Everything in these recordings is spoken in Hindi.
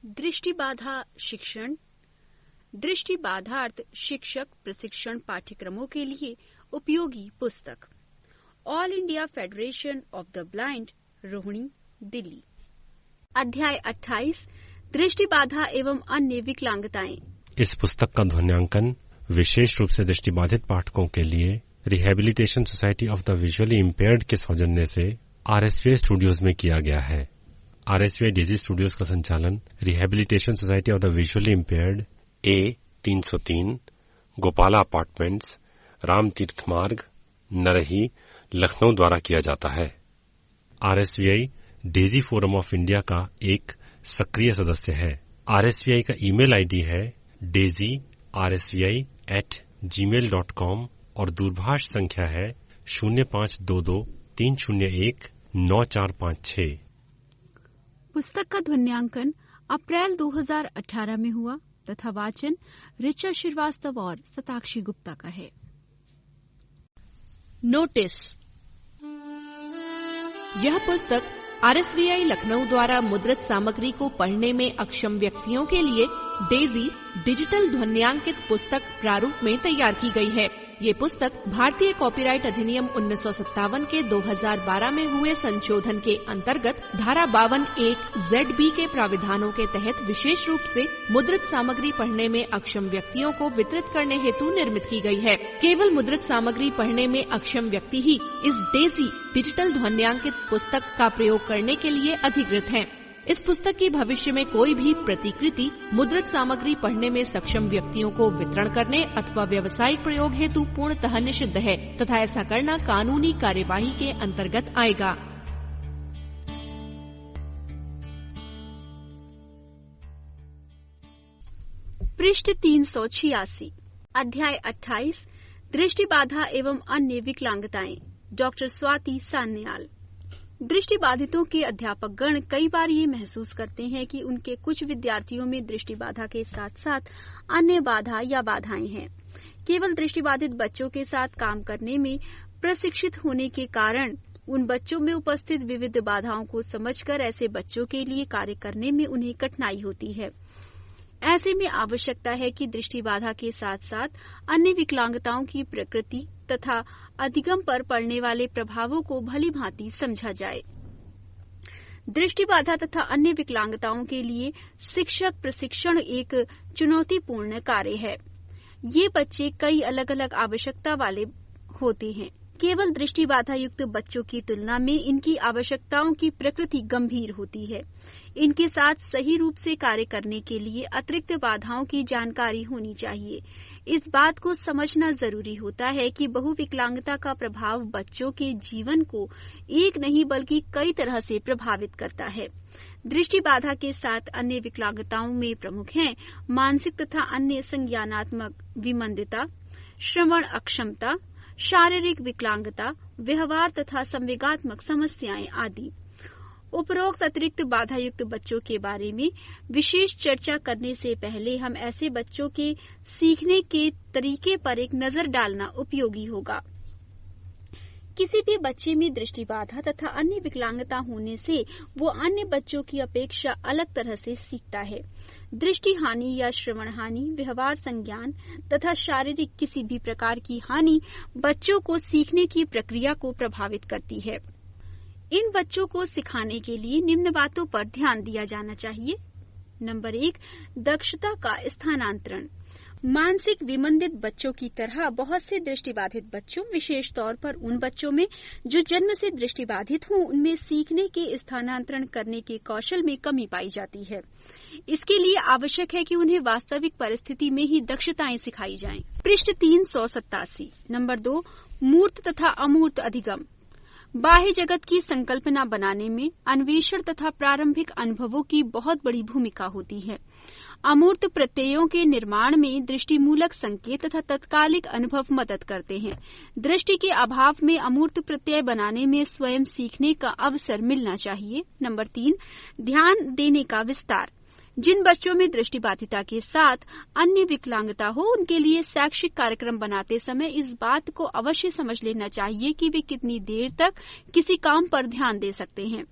दृष्टिबाधा शिक्षण, दृष्टिबाधार्थ शिक्षक प्रशिक्षण पाठ्यक्रमों के लिए उपयोगी पुस्तक। All India federation of the blind, Rohini, Delhi. अध्याय 28, दृष्टिबाधा एवं अन्य विकलांगताएं। इस पुस्तक का ध्वन्यांकन विशेष रूप से दृष्टिबाधित पाठकों के लिए rehabilitation society of the visually impaired के सौजन्य से RSVI स्टूडियोज में किया गया है। RSVI डेजी स्टूडियोज का संचालन rehabilitation society of the visually impaired A303 Gopala apartments, Ram तीर्थ मार्ग, नरही, लखनऊ द्वारा किया जाता है। RSVI Daisy forum of India का एक सक्रिय सदस्य है। RSVI का ईमेल आईडी है daisyrsvi@gmail.com और दूरभाष संख्या है 0522-301-9456। पुस्तक का ध्वन्यांकन अप्रैल 2018 में हुआ तथा वाचन ऋचा श्रीवास्तव और सताक्षी गुप्ता का है। नोटिस। यह पुस्तक RSVI लखनऊ द्वारा मुद्रित सामग्री को पढ़ने में अक्षम व्यक्तियों के लिए डेजी डिजिटल ध्वन्यांकित पुस्तक प्रारूप में तैयार की गई है। ये पुस्तक भारतीय कॉपीराइट अधिनियम 1957 के 2012 में हुए संशोधन के अंतर्गत धारा 52(1) ZB के प्राविधानों के तहत विशेष रूप से मुद्रित सामग्री पढ़ने में अक्षम व्यक्तियों को वितरित करने हेतु निर्मित की गई है। केवल मुद्रित सामग्री पढ़ने में अक्षम व्यक्ति ही इस डेजी डिजिटल ध्वन्यांकित पुस्तक का प्रयोग करने के लिए अधिकृत हैं। इस पुस्तक की भविष्य में कोई भी प्रतिकृति मुद्रित सामग्री पढ़ने में सक्षम व्यक्तियों को वितरण करने अथवा व्यावसायिक प्रयोग हेतु पूर्णतः निषिद्ध है तथा ऐसा करना कानूनी कार्यवाही के अंतर्गत आएगा। पृष्ठ 386, अध्याय 28, दृष्टिबाधा एवं अन्य विकलांगताएं। डॉक्टर स्वाति सान्याल। दृष्टिबाधितों के अध्यापक गण कई बार ये महसूस करते हैं कि उनके कुछ विद्यार्थियों में दृष्टिबाधा के साथ साथ अन्य बाधा या बाधाएं हैं। केवल दृष्टिबाधित बच्चों के साथ काम करने में प्रशिक्षित होने के कारण उन बच्चों में उपस्थित विविध बाधाओं को समझकर ऐसे बच्चों के लिए कार्य करने में उन्हें कठिनाई होती है। ऐसे में आवश्यकता है कि दृष्टिबाधा के साथ साथ अन्य विकलांगताओं की प्रकृति तथा अधिगम पर पड़ने वाले प्रभावों को भली भांति समझा जाए। दृष्टिबाधा तथा अन्य विकलांगताओं के लिए शिक्षक प्रशिक्षण एक चुनौतीपूर्ण कार्य है। ये बच्चे कई अलग अलग आवश्यकता वाले होते हैं। केवल दृष्टिबाधा युक्त बच्चों की तुलना में इनकी आवश्यकताओं की प्रकृति गंभीर होती है। इनके साथ सही रूप से कार्य करने के लिए अतिरिक्त बाधाओं की जानकारी होनी चाहिए। इस बात को समझना जरूरी होता है कि बहुविकलांगता का प्रभाव बच्चों के जीवन को एक नहीं बल्कि कई तरह से प्रभावित करता है। दृष्टिबाधा के साथ अन्य विकलांगताओं में प्रमुख हैं मानसिक तथा अन्य संज्ञानात्मक विमंदिता, श्रवण अक्षमता, शारीरिक विकलांगता, व्यवहार तथा संवेगात्मक समस्याएं आदि। उपरोक्त अतिरिक्त बाधा युक्त बच्चों के बारे में विशेष चर्चा करने से पहले हम ऐसे बच्चों के सीखने के तरीके पर एक नजर डालना उपयोगी होगा। किसी भी बच्चे में दृष्टिबाधा तथा अन्य विकलांगता होने से वो अन्य बच्चों की अपेक्षा अलग तरह से सीखता है। दृष्टि हानि या श्रवण हानि, व्यवहार संज्ञान तथा शारीरिक किसी भी प्रकार की हानि बच्चों को सीखने की प्रक्रिया को प्रभावित करती है। इन बच्चों को सिखाने के लिए निम्न बातों पर ध्यान दिया जाना चाहिए। नंबर 1, दक्षता का स्थानांतरण। मानसिक विमंदित बच्चों की तरह बहुत से दृष्टिबाधित बच्चों, विशेष तौर पर उन बच्चों में जो जन्म से दृष्टिबाधित हों, उनमें सीखने के स्थानांतरण करने के कौशल में कमी पाई जाती है। इसके लिए आवश्यक है कि उन्हें वास्तविक परिस्थिति में ही दक्षताएं सिखाई जाएं। पृष्ठ 387, नंबर 2, मूर्त तथा अमूर्त अधिगम। बाह्य जगत की संकल्पना बनाने में अन्वेषण तथा प्रारंभिक अनुभवों की बहुत बड़ी भूमिका होती है। अमूर्त प्रत्ययों के निर्माण में दृष्टिमूलक संकेत तथा तत्कालिक अनुभव मदद करते हैं। दृष्टि के अभाव में अमूर्त प्रत्यय बनाने में स्वयं सीखने का अवसर मिलना चाहिए। नंबर 3, ध्यान देने का विस्तार। जिन बच्चों में दृष्टिबाधिता के साथ अन्य विकलांगता हो, उनके लिए शैक्षिक कार्यक्रम बनाते समय इस बात को अवश्य समझ लेना चाहिए कि वे कितनी देर तक किसी काम पर ध्यान दे सकते हैं।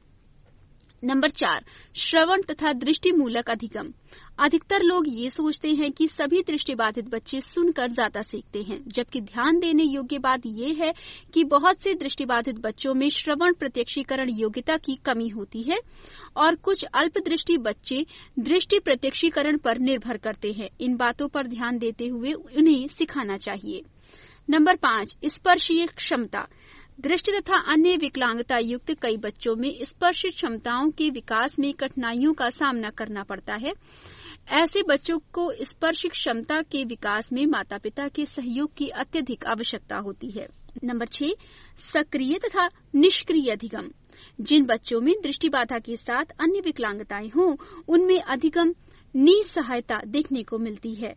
नंबर 4, श्रवण तथा दृष्टिमूलक अधिगम। अधिकतर लोग ये सोचते हैं कि सभी दृष्टिबाधित बच्चे सुनकर ज्यादा सीखते हैं, जबकि ध्यान देने योग्य बात यह है कि बहुत से दृष्टिबाधित बच्चों में श्रवण प्रत्यक्षीकरण योग्यता की कमी होती है और कुछ अल्पदृष्टि बच्चे दृष्टि प्रत्यक्षीकरण पर निर्भर करते हैं। इन बातों पर ध्यान देते हुए उन्हें सिखाना चाहिए। नंबर 5, स्पर्शीय क्षमता। दृष्टि तथा अन्य विकलांगता युक्त कई बच्चों में स्पर्श क्षमताओं के विकास में कठिनाइयों का सामना करना पड़ता है। ऐसे बच्चों को स्पर्श क्षमता के विकास में माता पिता के सहयोग की अत्यधिक आवश्यकता होती है। नंबर 6, सक्रिय तथा निष्क्रिय अधिगम। जिन बच्चों में दृष्टि बाधा के साथ अन्य विकलांगताएं हों, उनमें अधिगम निसहायता देखने को मिलती है।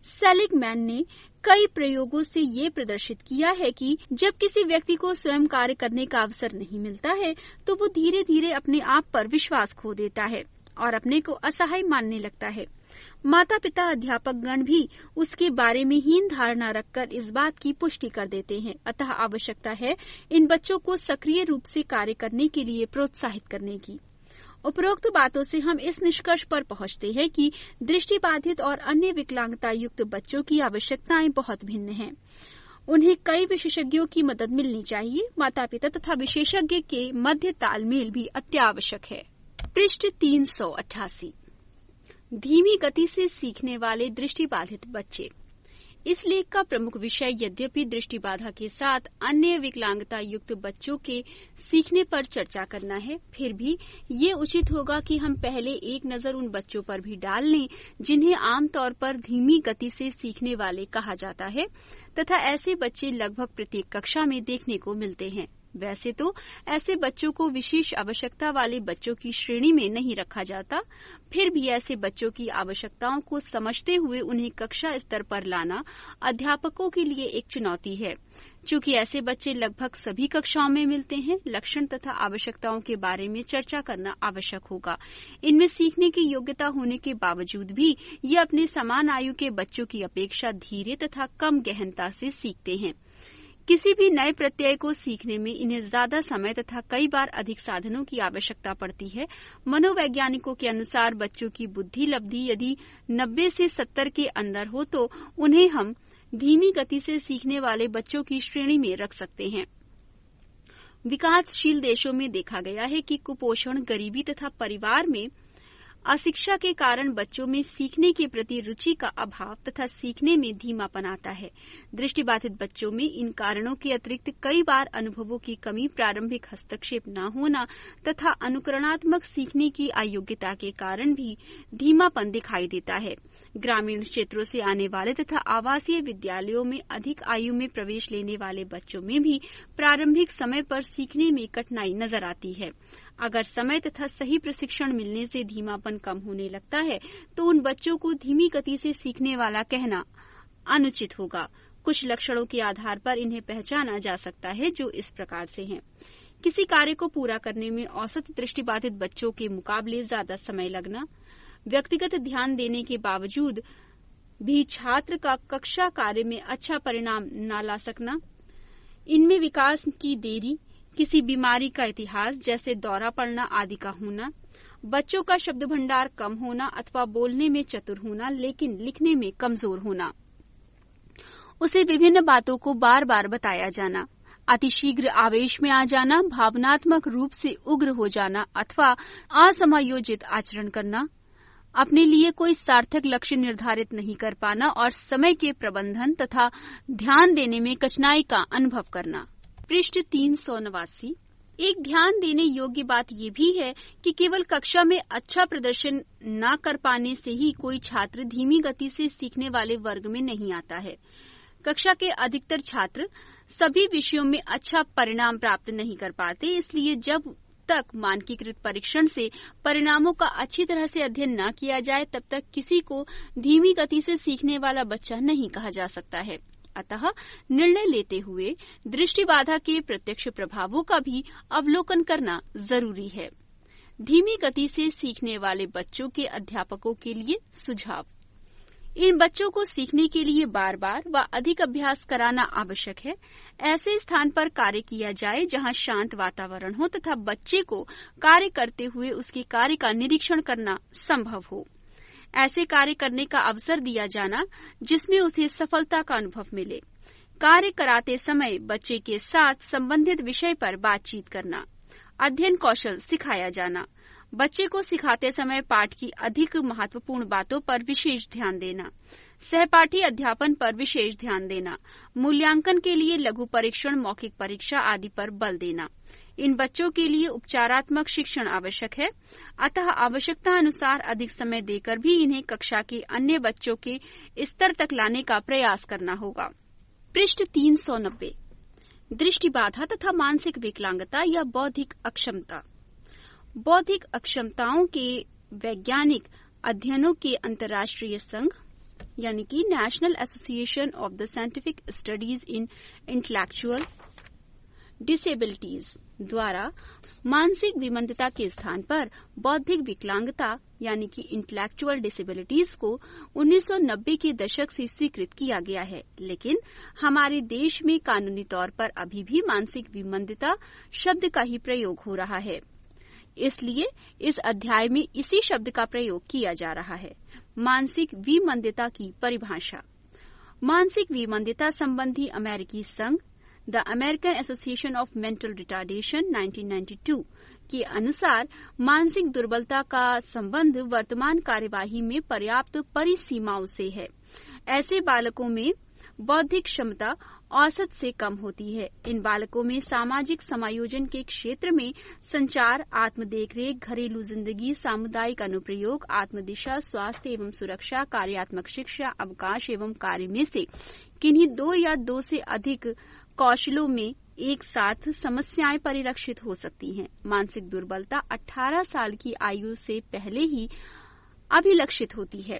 सेलिगमैन ने कई प्रयोगों से ये प्रदर्शित किया है कि जब किसी व्यक्ति को स्वयं कार्य करने का अवसर नहीं मिलता है तो वो धीरे धीरे अपने आप पर विश्वास खो देता है और अपने को असहाय मानने लगता है। माता पिता अध्यापक गण भी उसके बारे में हीन धारणा रखकर इस बात की पुष्टि कर देते हैं। अतः आवश्यकता है इन बच्चों को सक्रिय रूप से कार्य करने के लिए प्रोत्साहित करने की। उपरोक्त बातों से हम इस निष्कर्ष पर पहुंचते हैं कि दृष्टिबाधित और अन्य विकलांगता युक्त बच्चों की आवश्यकताएं बहुत भिन्न हैं। उन्हें कई विशेषज्ञों की मदद मिलनी चाहिए। माता पिता तथा विशेषज्ञ के मध्य तालमेल भी अत्यावश्यक है। पृष्ठ 388, धीमी गति से सीखने वाले दृष्टिबाधित बच्चे। इस लेख का प्रमुख विषय यद्यपि दृष्टि बाधा के साथ अन्य विकलांगता युक्त बच्चों के सीखने पर चर्चा करना है, फिर भी ये उचित होगा कि हम पहले एक नजर उन बच्चों पर भी डाल लें जिन्हें आमतौर पर धीमी गति से सीखने वाले कहा जाता है तथा ऐसे बच्चे लगभग प्रत्येक कक्षा में देखने को मिलते हैं। वैसे तो ऐसे बच्चों को विशेष आवश्यकता वाले बच्चों की श्रेणी में नहीं रखा जाता, फिर भी ऐसे बच्चों की आवश्यकताओं को समझते हुए उन्हें कक्षा स्तर पर लाना अध्यापकों के लिए एक चुनौती है। चूंकि ऐसे बच्चे लगभग सभी कक्षाओं में मिलते हैं, लक्षण तथा आवश्यकताओं के बारे में चर्चा करना आवश्यक होगा। इनमें सीखने की योग्यता होने के बावजूद भी ये अपने समान आयु के बच्चों की अपेक्षा धीरे तथा कम गहनता से सीखते हैं। किसी भी नए प्रत्यय को सीखने में इन्हें ज्यादा समय तथा कई बार अधिक साधनों की आवश्यकता पड़ती है। मनोवैज्ञानिकों के अनुसार बच्चों की बुद्धि लब्धि यदि 90 से 70 के अंदर हो तो उन्हें हम धीमी गति से सीखने वाले बच्चों की श्रेणी में रख सकते हैं। विकासशील देशों में देखा गया है कि कुपोषण, गरीबी तथा परिवार में अशिक्षा के कारण बच्चों में सीखने के प्रति रुचि का अभाव तथा सीखने में धीमापन आता है। दृष्टिबाधित बच्चों में इन कारणों के अतिरिक्त कई बार अनुभवों की कमी, प्रारंभिक हस्तक्षेप न होना तथा अनुकरणात्मक सीखने की अयोग्यता के कारण भी धीमापन दिखाई देता है। ग्रामीण क्षेत्रों से आने वाले तथा आवासीय विद्यालयों में अधिक आयु में प्रवेश लेने वाले बच्चों में भी प्रारंभिक समय पर सीखने में कठिनाई नजर आती है। अगर समय तथा सही प्रशिक्षण मिलने से धीमापन कम होने लगता है तो उन बच्चों को धीमी गति से सीखने वाला कहना अनुचित होगा। कुछ लक्षणों के आधार पर इन्हें पहचाना जा सकता है जो इस प्रकार से हैं। किसी कार्य को पूरा करने में औसत दृष्टिबाधित बच्चों के मुकाबले ज्यादा समय लगना, व्यक्तिगत ध्यान देने के बावजूद भी छात्र का कक्षा कार्य में अच्छा परिणाम न ला सकना, इनमें विकास की देरी, किसी बीमारी का इतिहास जैसे दौरा पड़ना आदि का होना, बच्चों का शब्द भंडार कम होना अथवा बोलने में चतुर होना लेकिन लिखने में कमजोर होना, उसे विभिन्न बातों को बार बार बताया जाना, अतिशीघ्र आवेश में आ जाना, भावनात्मक रूप से उग्र हो जाना अथवा असमायोजित आचरण करना, अपने लिए कोई सार्थक लक्ष्य निर्धारित नहीं कर पाना और समय के प्रबंधन तथा ध्यान देने में कठिनाई का अनुभव करना। पृष्ठ 389। एक ध्यान देने योग्य बात ये भी है कि केवल कक्षा में अच्छा प्रदर्शन न कर पाने से ही कोई छात्र धीमी गति से सीखने वाले वर्ग में नहीं आता है। कक्षा के अधिकतर छात्र सभी विषयों में अच्छा परिणाम प्राप्त नहीं कर पाते, इसलिए जब तक मानकीकृत परीक्षण से परिणामों का अच्छी तरह से अध्ययन न किया जाए तब तक किसी को धीमी गति से सीखने वाला बच्चा नहीं कहा जा सकता है। अतः निर्णय लेते हुए दृष्टि बाधा के प्रत्यक्ष प्रभावों का भी अवलोकन करना जरूरी है। धीमी गति से सीखने वाले बच्चों के अध्यापकों के लिए सुझाव। इन बच्चों को सीखने के लिए बार बार व अधिक अभ्यास कराना आवश्यक है। ऐसे स्थान पर कार्य किया जाए जहां शांत वातावरण हो तथा बच्चे को कार्य करते हुए उसके कार्य का निरीक्षण करना संभव हो। ऐसे कार्य करने का अवसर दिया जाना जिसमें उसे सफलता का अनुभव मिले। कार्य कराते समय बच्चे के साथ संबंधित विषय पर बातचीत करना। अध्ययन कौशल सिखाया जाना। बच्चे को सिखाते समय पाठ की अधिक महत्वपूर्ण बातों पर विशेष ध्यान देना। सहपाठी अध्यापन पर विशेष ध्यान देना। मूल्यांकन के लिए लघु परीक्षण, मौखिक परीक्षा आदि पर बल देना। इन बच्चों के लिए उपचारात्मक शिक्षण आवश्यक है, अतः आवश्यकता अनुसार अधिक समय देकर भी इन्हें कक्षा के अन्य बच्चों के स्तर तक लाने का प्रयास करना होगा। पृष्ठ 390 दृष्टिबाधा तथा मानसिक विकलांगता या बौद्धिक अक्षमता। बौद्धिक अक्षमताओं के वैज्ञानिक अध्ययनों के अंतर्राष्ट्रीय संघ यानी कि national association of the scientific studies in intellectual disabilities द्वारा मानसिक विमंदता के स्थान पर बौद्धिक विकलांगता यानी कि इंटेलेक्चुअल डिसेबिलिटीज को 1990 के दशक से स्वीकृत किया गया है, लेकिन हमारे देश में कानूनी तौर पर अभी भी मानसिक विमंदता शब्द का ही प्रयोग हो रहा है। इसलिए इस अध्याय में इसी शब्द का प्रयोग किया जा रहा है। मानसिक विमंदता की परिभाषा। मानसिक विमंदता संबंधी अमेरिकी संघ the American association of mental retardation 1992 के अनुसार मानसिक दुर्बलता का संबंध वर्तमान कार्यवाही में पर्याप्त परिसीमाओं से है। ऐसे बालकों में बौद्धिक क्षमता औसत से कम होती है। इन बालकों में सामाजिक समायोजन के क्षेत्र में संचार, आत्म देखरेख, घरेलू जिंदगी, सामुदायिक अनुप्रयोग, आत्मदिशा, स्वास्थ्य एवं सुरक्षा, कार्यात्मक शिक्षा, अवकाश एवं कार्य में से किन्हीं 2 या 2 से अधिक कौशलों में एक साथ समस्याएं परिलक्षित हो सकती हैं। मानसिक दुर्बलता 18 साल की आयु से पहले ही अभिलक्षित होती है।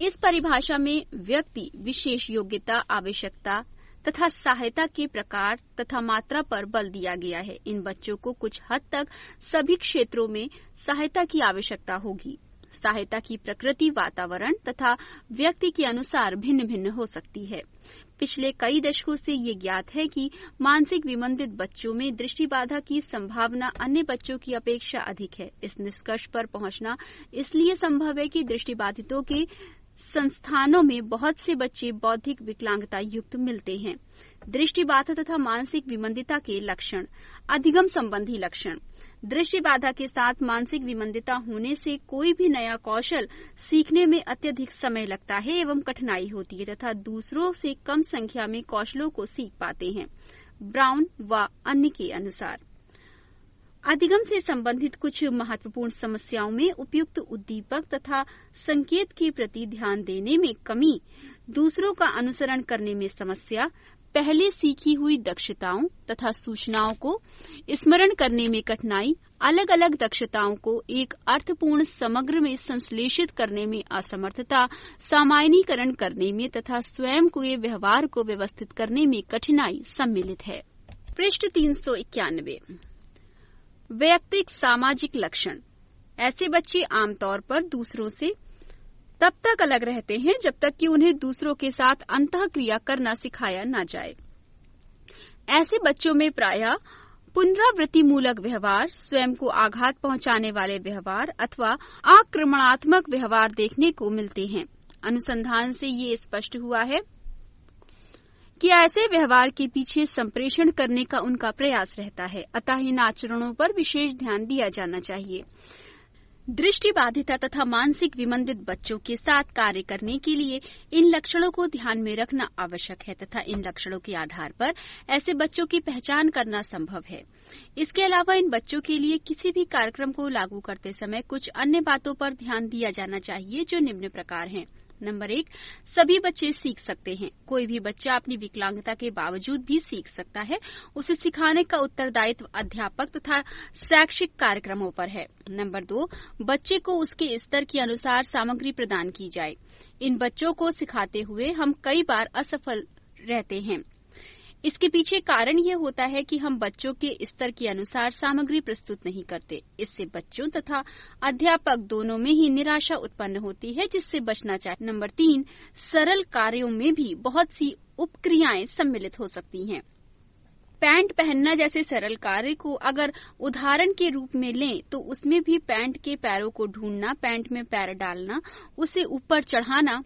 इस परिभाषा में व्यक्ति विशेष योग्यता, आवश्यकता तथा सहायता के प्रकार तथा मात्रा पर बल दिया गया है। इन बच्चों को कुछ हद तक सभी क्षेत्रों में सहायता की आवश्यकता होगी। सहायता की प्रकृति वातावरण तथा व्यक्ति के अनुसार भिन्न भिन्न हो सकती है। पिछले कई दशकों से ये ज्ञात है कि मानसिक विमंदित बच्चों में दृष्टिबाधा की संभावना अन्य बच्चों की अपेक्षा अधिक है। इस निष्कर्ष पर पहुंचना इसलिए संभव है कि दृष्टिबाधितों के संस्थानों में बहुत से बच्चे बौद्धिक विकलांगता युक्त मिलते हैं। दृष्टिबाधा तथा मानसिक विमंदिता के लक्षण। अधिगम संबंधी लक्षण। दृष्टिबाधा के साथ मानसिक विमंदिता होने से कोई भी नया कौशल सीखने में अत्यधिक समय लगता है एवं कठिनाई होती है तथा दूसरों से कम संख्या में कौशलों को सीख पाते हैं। ब्राउन व अन्य के अनुसार अधिगम से संबंधित कुछ महत्वपूर्ण समस्याओं में उपयुक्त उद्दीपक तथा संकेत के प्रति ध्यान देने में कमी, दूसरों का अनुसरण करने में समस्या, पहले सीखी हुई दक्षताओं तथा सूचनाओं को स्मरण करने में कठिनाई, अलग अलग दक्षताओं को एक अर्थपूर्ण समग्र में संश्लेषित करने में असमर्थता, सामान्यीकरण करने में तथा स्वयं के व्यवहार को व्यवस्थित करने में कठिनाई सम्मिलित है। पृष्ठ 391 वैयक्तिक सामाजिक लक्षण। ऐसे बच्चे आमतौर पर दूसरों से तब तक अलग रहते हैं जब तक कि उन्हें दूसरों के साथ अंतःक्रिया करना सिखाया न जाए। ऐसे बच्चों में प्रायः पुनरावृत्तिमूलक व्यवहार, स्वयं को आघात पहुंचाने वाले व्यवहार अथवा आक्रमणात्मक व्यवहार देखने को मिलते हैं। अनुसंधान से ये स्पष्ट हुआ है कि ऐसे व्यवहार के पीछे संप्रेषण करने का उनका प्रयास रहता है, अतः इन आचरणों पर विशेष ध्यान दिया जाना चाहिए। दृष्टिबाधिता तथा मानसिक विमंदित बच्चों के साथ कार्य करने के लिए इन लक्षणों को ध्यान में रखना आवश्यक है तथा इन लक्षणों के आधार पर ऐसे बच्चों की पहचान करना संभव है। इसके अलावा इन बच्चों के लिए किसी भी कार्यक्रम को लागू करते समय कुछ अन्य बातों पर ध्यान दिया जाना चाहिए जो निम्न प्रकार हैं। नंबर 1, सभी बच्चे सीख सकते हैं। कोई भी बच्चा अपनी विकलांगता के बावजूद भी सीख सकता है। उसे सिखाने का उत्तरदायित्व अध्यापक तथा शैक्षिक कार्यक्रमों पर है। नंबर 2, बच्चे को उसके स्तर के अनुसार सामग्री प्रदान की जाए। इन बच्चों को सिखाते हुए हम कई बार असफल रहते हैं। इसके पीछे कारण यह होता है कि हम बच्चों के स्तर के अनुसार सामग्री प्रस्तुत नहीं करते। इससे बच्चों तथा अध्यापक दोनों में ही निराशा उत्पन्न होती है, जिससे बचना चाहिए। नंबर 3, सरल कार्यों में भी बहुत सी उपक्रियाएं सम्मिलित हो सकती हैं। पैंट पहनना जैसे सरल कार्य को अगर उदाहरण के रूप में लें तो उसमें भी पैंट के पैरों को ढूंढना, पैंट में पैर डालना, उसे ऊपर चढ़ाना,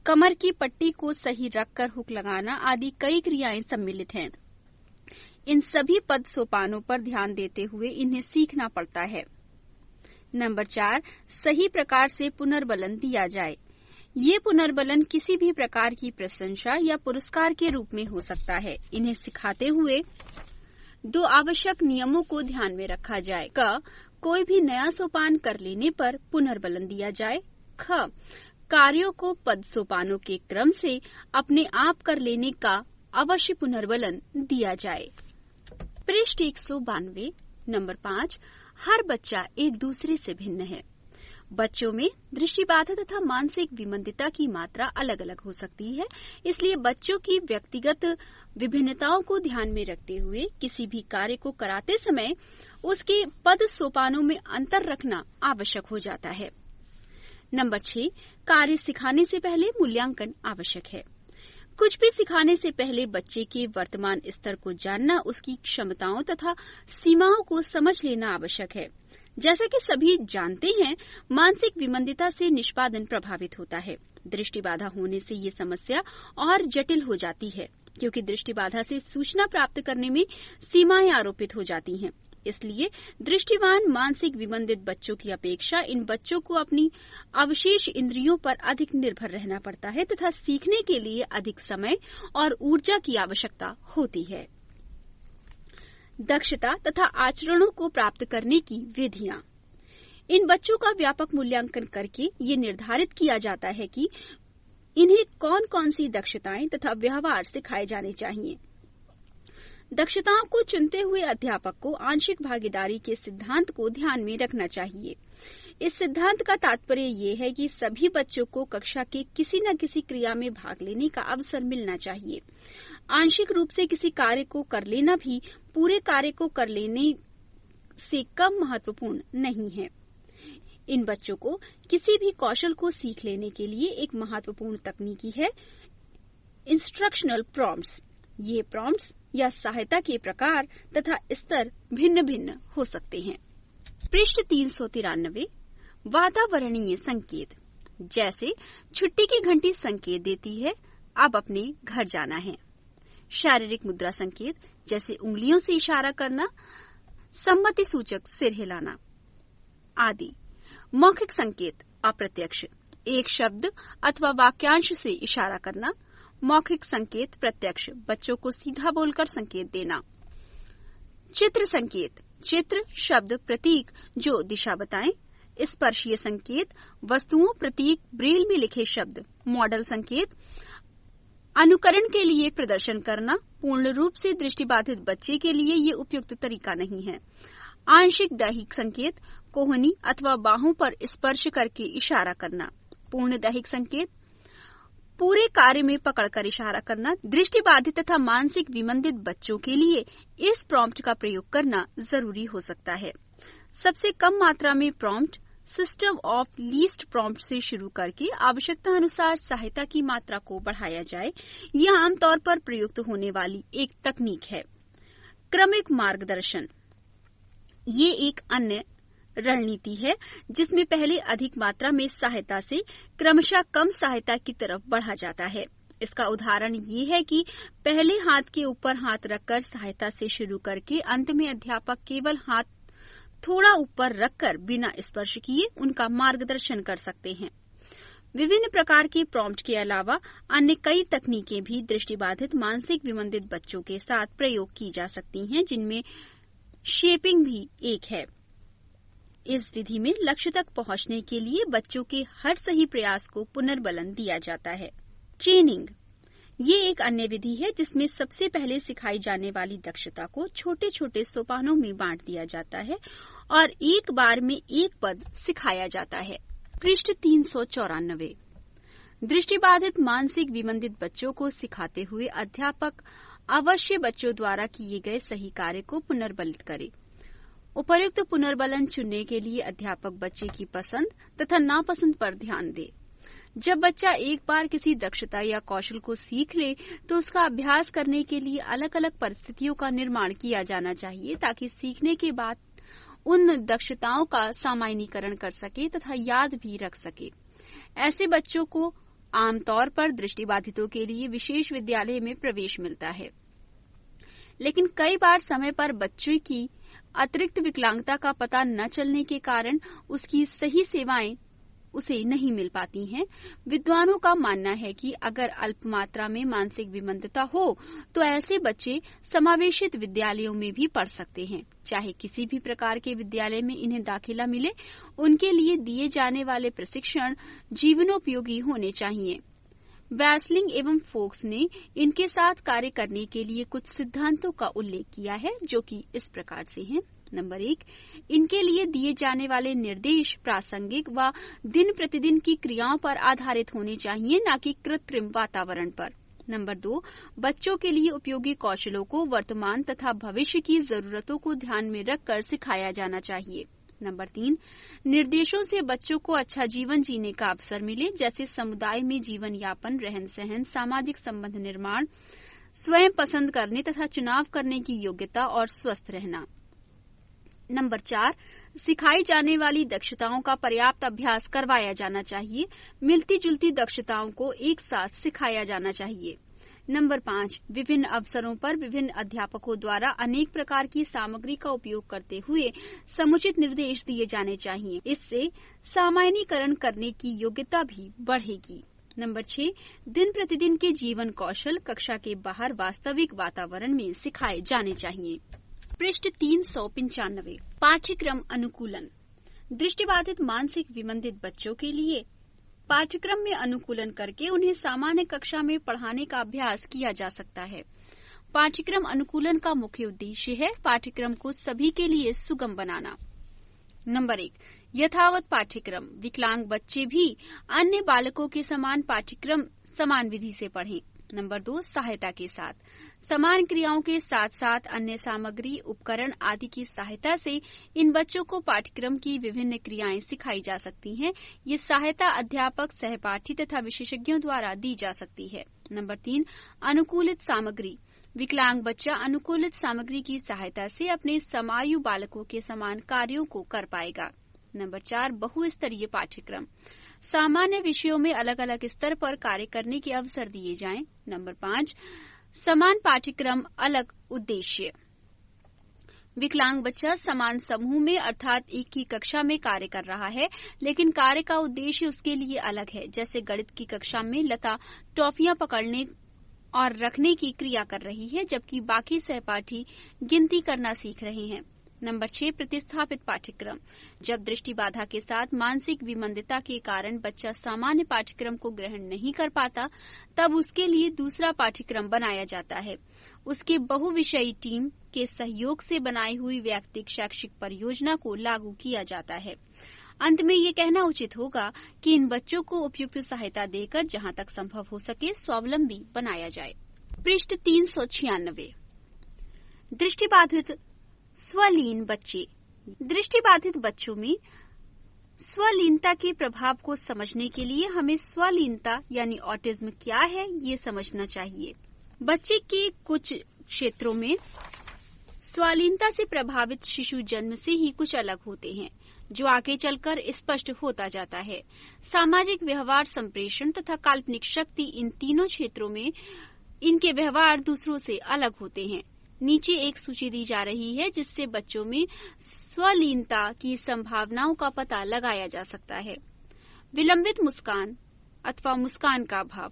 कमर की पट्टी को सही रखकर हुक लगाना आदि कई क्रियाएं सम्मिलित हैं। इन सभी पद सोपानों पर ध्यान देते हुए इन्हें सीखना पड़ता है। नंबर 4, सही प्रकार से पुनर्बलन दिया जाए। ये पुनर्बलन किसी भी प्रकार की प्रशंसा या पुरस्कार के रूप में हो सकता है। इन्हें सिखाते हुए 2 आवश्यक नियमों को ध्यान में रखा जाए। क, कोई भी नया सोपान कर लेने पर पुनर्बलन दिया जाए। ख, कार्यों को पद सोपानों के क्रम से अपने आप कर लेने का अवश्य पुनर्बलन दिया जाए। पृष्ठ 192। नंबर 5, हर बच्चा एक दूसरे से भिन्न है। बच्चों में दृष्टिबाधा तथा मानसिक विमंदिता की मात्रा अलग अलग हो सकती है, इसलिए बच्चों की व्यक्तिगत विभिन्नताओं को ध्यान में रखते हुए किसी भी कार्य को कराते समय उसके पद सोपानों में अंतर रखना आवश्यक हो जाता है। नंबर 6, कार्य सिखाने से पहले मूल्यांकन आवश्यक है। कुछ भी सिखाने से पहले बच्चे के वर्तमान स्तर को जानना, उसकी क्षमताओं तथा सीमाओं को समझ लेना आवश्यक है। जैसा कि सभी जानते हैं, मानसिक विमंदिता से निष्पादन प्रभावित होता है। दृष्टिबाधा होने से ये समस्या और जटिल हो जाती है, क्योंकि दृष्टिबाधा से सूचना प्राप्त करने में सीमाएं आरोपित हो जाती हैं। इसलिए दृष्टिवान मानसिक विमंदित बच्चों की अपेक्षा इन बच्चों को अपनी अवशेष इंद्रियों पर अधिक निर्भर रहना पड़ता है तथा सीखने के लिए अधिक समय और ऊर्जा की आवश्यकता होती है। दक्षता तथा आचरणों को प्राप्त करने की विधियां। इन बच्चों का व्यापक मूल्यांकन करके ये निर्धारित किया जाता है कि इन्हें कौन कौन सी दक्षताएं तथा व्यवहार सिखाए जाने चाहिए। दक्षताओं को चुनते हुए अध्यापक को आंशिक भागीदारी के सिद्धांत को ध्यान में रखना चाहिए। इस सिद्धांत का तात्पर्य ये है कि सभी बच्चों को कक्षा के किसी न किसी क्रिया में भाग लेने का अवसर मिलना चाहिए। आंशिक रूप से किसी कार्य को कर लेना भी पूरे कार्य को कर लेने से कम महत्वपूर्ण नहीं है। इन बच्चों को किसी भी कौशल को सीख लेने के लिए एक महत्वपूर्ण तकनीकी है इंस्ट्रक्शनल प्रॉम्प्ट्स। ये प्रॉम्प्ट्स या सहायता के प्रकार तथा स्तर भिन्न भिन्न हो सकते हैं। पृष्ठ 393। वातावरणीय संकेत। जैसे छुट्टी की घंटी संकेत देती है अब अपने घर जाना है। शारीरिक मुद्रा संकेत जैसे उंगलियों से इशारा करना, सम्मति सूचक सिर हिलाना आदि। मौखिक संकेत अप्रत्यक्ष, एक शब्द अथवा वाक्यांश से इशारा करना। मौखिक संकेत प्रत्यक्ष, बच्चों को सीधा बोलकर संकेत देना। चित्र संकेत, चित्र शब्द प्रतीक जो दिशा बताएं। स्पर्शीय संकेत, वस्तुओं प्रतीक ब्रेल में लिखे शब्द। मॉडल संकेत, अनुकरण के लिए प्रदर्शन करना। पूर्ण रूप से दृष्टिबाधित बच्चे के लिए ये उपयुक्त तरीका नहीं है। आंशिक दैहिक संकेत, कोहनी अथवा बाहों पर स्पर्श करके इशारा करना। पूर्ण दैहिक संकेत, पूरे कार्य में पकड़कर इशारा करना। दृष्टिबाधित तथा मानसिक विमंदित बच्चों के लिए इस प्रॉम्प्ट का प्रयोग करना जरूरी हो सकता है। सबसे कम मात्रा में prompt system of least prompt से शुरू करके आवश्यकता अनुसार सहायता की मात्रा को बढ़ाया जाए। यह आमतौर पर प्रयुक्त होने वाली एक तकनीक है। क्रमिक मार्गदर्शन, ये एक अन्य रणनीति है जिसमें पहले अधिक मात्रा में सहायता से क्रमशः कम सहायता की तरफ बढ़ा जाता है। इसका उदाहरण ये है कि पहले हाथ के ऊपर हाथ रखकर सहायता से शुरू करके अंत में अध्यापक केवल हाथ थोड़ा ऊपर रखकर बिना स्पर्श किए उनका मार्गदर्शन कर सकते हैं। विभिन्न प्रकार के प्रॉम्प्ट के अलावा अन्य कई तकनीकें भी दृष्टिबाधित मानसिक विमंदित बच्चों के साथ प्रयोग की जा सकती हैं, जिनमें शेपिंग भी एक है। इस विधि में लक्ष्य तक पहुंचने के लिए बच्चों के हर सही प्रयास को पुनर्बलन दिया जाता है। चेनिंग, ये एक अन्य विधि है जिसमें सबसे पहले सिखाई जाने वाली दक्षता को छोटे छोटे सोपानों में बांट दिया जाता है और एक बार में एक पद सिखाया जाता है। पृष्ठ 394। दृष्टिबाधित मानसिक विमंदित बच्चों को सिखाते हुए अध्यापक अवश्य बच्चों द्वारा किए गए सही कार्य को पुनर्बलित करें। उपर्युक्त पुनर्बलन चुनने के लिए अध्यापक बच्चे की पसंद तथा नापसंद पर ध्यान दे। जब बच्चा एक बार किसी दक्षता या कौशल को सीख ले तो उसका अभ्यास करने के लिए अलग अलग परिस्थितियों का निर्माण किया जाना चाहिए ताकि सीखने के बाद उन दक्षताओं का सामान्यीकरण कर सके तथा याद भी रख सके। ऐसे बच्चों को आमतौर पर दृष्टिबाधितों के लिए विशेष विद्यालय में प्रवेश मिलता है, लेकिन कई बार समय पर बच्चे की अतिरिक्त विकलांगता का पता न चलने के कारण उसकी सही सेवाएं उसे नहीं मिल पाती हैं। विद्वानों का मानना है कि अगर अल्प मात्रा में मानसिक विमंदता हो तो ऐसे बच्चे समावेशित विद्यालयों में भी पढ़ सकते हैं। चाहे किसी भी प्रकार के विद्यालय में इन्हें दाखिला मिले, उनके लिए दिए जाने वाले प्रशिक्षण जीवनोपयोगी होने चाहिए। वैसलिंग एवं फोक्स ने इनके साथ कार्य करने के लिए कुछ सिद्धांतों का उल्लेख किया है, जो कि इस प्रकार से हैं। नंबर 1, इनके लिए दिए जाने वाले निर्देश प्रासंगिक व दिन प्रतिदिन की क्रियाओं पर आधारित होने चाहिए, न कि कृत्रिम वातावरण पर। नंबर 2, बच्चों के लिए उपयोगी कौशलों को वर्तमान तथा भविष्य की जरूरतों को ध्यान में रखकर सिखाया जाना चाहिए। नंबर 3, निर्देशों से बच्चों को अच्छा जीवन जीने का अवसर मिले, जैसे समुदाय में जीवन यापन, रहन सहन, सामाजिक संबंध निर्माण, स्वयं पसंद करने तथा चुनाव करने की योग्यता और स्वस्थ रहना। नंबर 4, सिखाई जाने वाली दक्षताओं का पर्याप्त अभ्यास करवाया जाना चाहिए। मिलती जुलती दक्षताओं को एक साथ सिखाया जाना चाहिए। नंबर 5, विभिन्न अवसरों पर विभिन्न अध्यापकों द्वारा अनेक प्रकार की सामग्री का उपयोग करते हुए समुचित निर्देश दिए जाने चाहिए। इससे सामान्यीकरण करने की योग्यता भी बढ़ेगी। नंबर 6, दिन प्रतिदिन के जीवन कौशल कक्षा के बाहर वास्तविक वातावरण में सिखाए जाने चाहिए। पृष्ठ 395, पाठ्यक्रम अनुकूलन। दृष्टिबाधित मानसिक विमंदित बच्चों के लिए पाठ्यक्रम में अनुकूलन करके उन्हें सामान्य कक्षा में पढ़ाने का अभ्यास किया जा सकता है। पाठ्यक्रम अनुकूलन का मुख्य उद्देश्य है पाठ्यक्रम को सभी के लिए सुगम बनाना। नंबर 1, यथावत पाठ्यक्रम। विकलांग बच्चे भी अन्य बालकों के समान पाठ्यक्रम समान विधि से पढ़ें। नंबर 2, सहायता के साथ। समान क्रियाओं के साथ साथ अन्य सामग्री, उपकरण आदि की सहायता से इन बच्चों को पाठ्यक्रम की विभिन्न क्रियाएं सिखाई जा सकती हैं। ये सहायता अध्यापक, सहपाठी तथा विशेषज्ञों द्वारा दी जा सकती है। नंबर 3, अनुकूलित सामग्री। विकलांग बच्चा अनुकूलित सामग्री की सहायता से अपने समायु बालकों के समान कार्यों को कर पाएगा। नंबर 4, बहुस्तरीय पाठ्यक्रम। सामान्य विषयों में अलग अलग स्तर पर कार्य करने के अवसर दिए जाएं। नंबर 5, समान पाठ्यक्रम, अलग उद्देश्य। विकलांग बच्चा समान समूह में अर्थात एक ही कक्षा में कार्य कर रहा है, लेकिन कार्य का उद्देश्य उसके लिए अलग है। जैसे गणित की कक्षा में लता टॉफियां पकड़ने और रखने की क्रिया कर रही है, जबकि बाकी सहपाठी गिनती करना सीख रहे हैं। नंबर 6, प्रतिस्थापित पाठ्यक्रम। जब दृष्टि बाधा के साथ मानसिक विमंदिता के कारण बच्चा सामान्य पाठ्यक्रम को ग्रहण नहीं कर पाता, तब उसके लिए दूसरा पाठ्यक्रम बनाया जाता है। उसके बहुविषयी टीम के सहयोग से बनाई हुई व्यक्तिगत शैक्षिक परियोजना को लागू किया जाता है। अंत में ये कहना उचित होगा कि इन बच्चों को उपयुक्त सहायता देकर जहां तक संभव हो सके स्वावलंबी बनाया जाए। पृष्ठ 396, दृष्टिबाधित स्वलीन बच्चे। दृष्टिबाधित बच्चों में स्वलीनता के प्रभाव को समझने के लिए हमें स्वलीनता यानी ऑटिज्म क्या है ये समझना चाहिए। बच्चे के कुछ क्षेत्रों में स्वलीनता से प्रभावित शिशु जन्म से ही कुछ अलग होते हैं, जो आगे चलकर स्पष्ट होता जाता है। सामाजिक व्यवहार, संप्रेषण तथा काल्पनिक शक्ति, इन तीनों क्षेत्रों में इनके व्यवहार दूसरों से अलग होते हैं। नीचे एक सूची दी जा रही है जिससे बच्चों में स्वलीनता की संभावनाओं का पता लगाया जा सकता है। विलंबित मुस्कान अथवा मुस्कान का अभाव,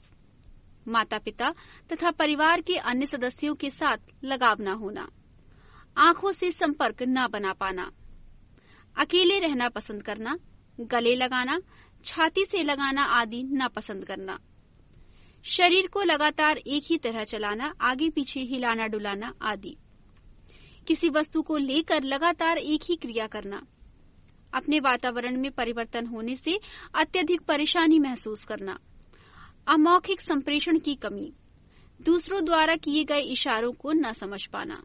माता पिता तथा परिवार के अन्य सदस्यों के साथ लगाव न होना, आंखों से संपर्क न बना पाना, अकेले रहना पसंद करना, गले लगाना, छाती से लगाना आदि न पसंद करना, शरीर को लगातार एक ही तरह चलाना, आगे पीछे हिलाना डुलाना आदि, किसी वस्तु को लेकर लगातार एक ही क्रिया करना, अपने वातावरण में परिवर्तन होने से अत्यधिक परेशानी महसूस करना, अमौखिक संप्रेषण की कमी, दूसरों द्वारा किए गए इशारों को न समझ पाना,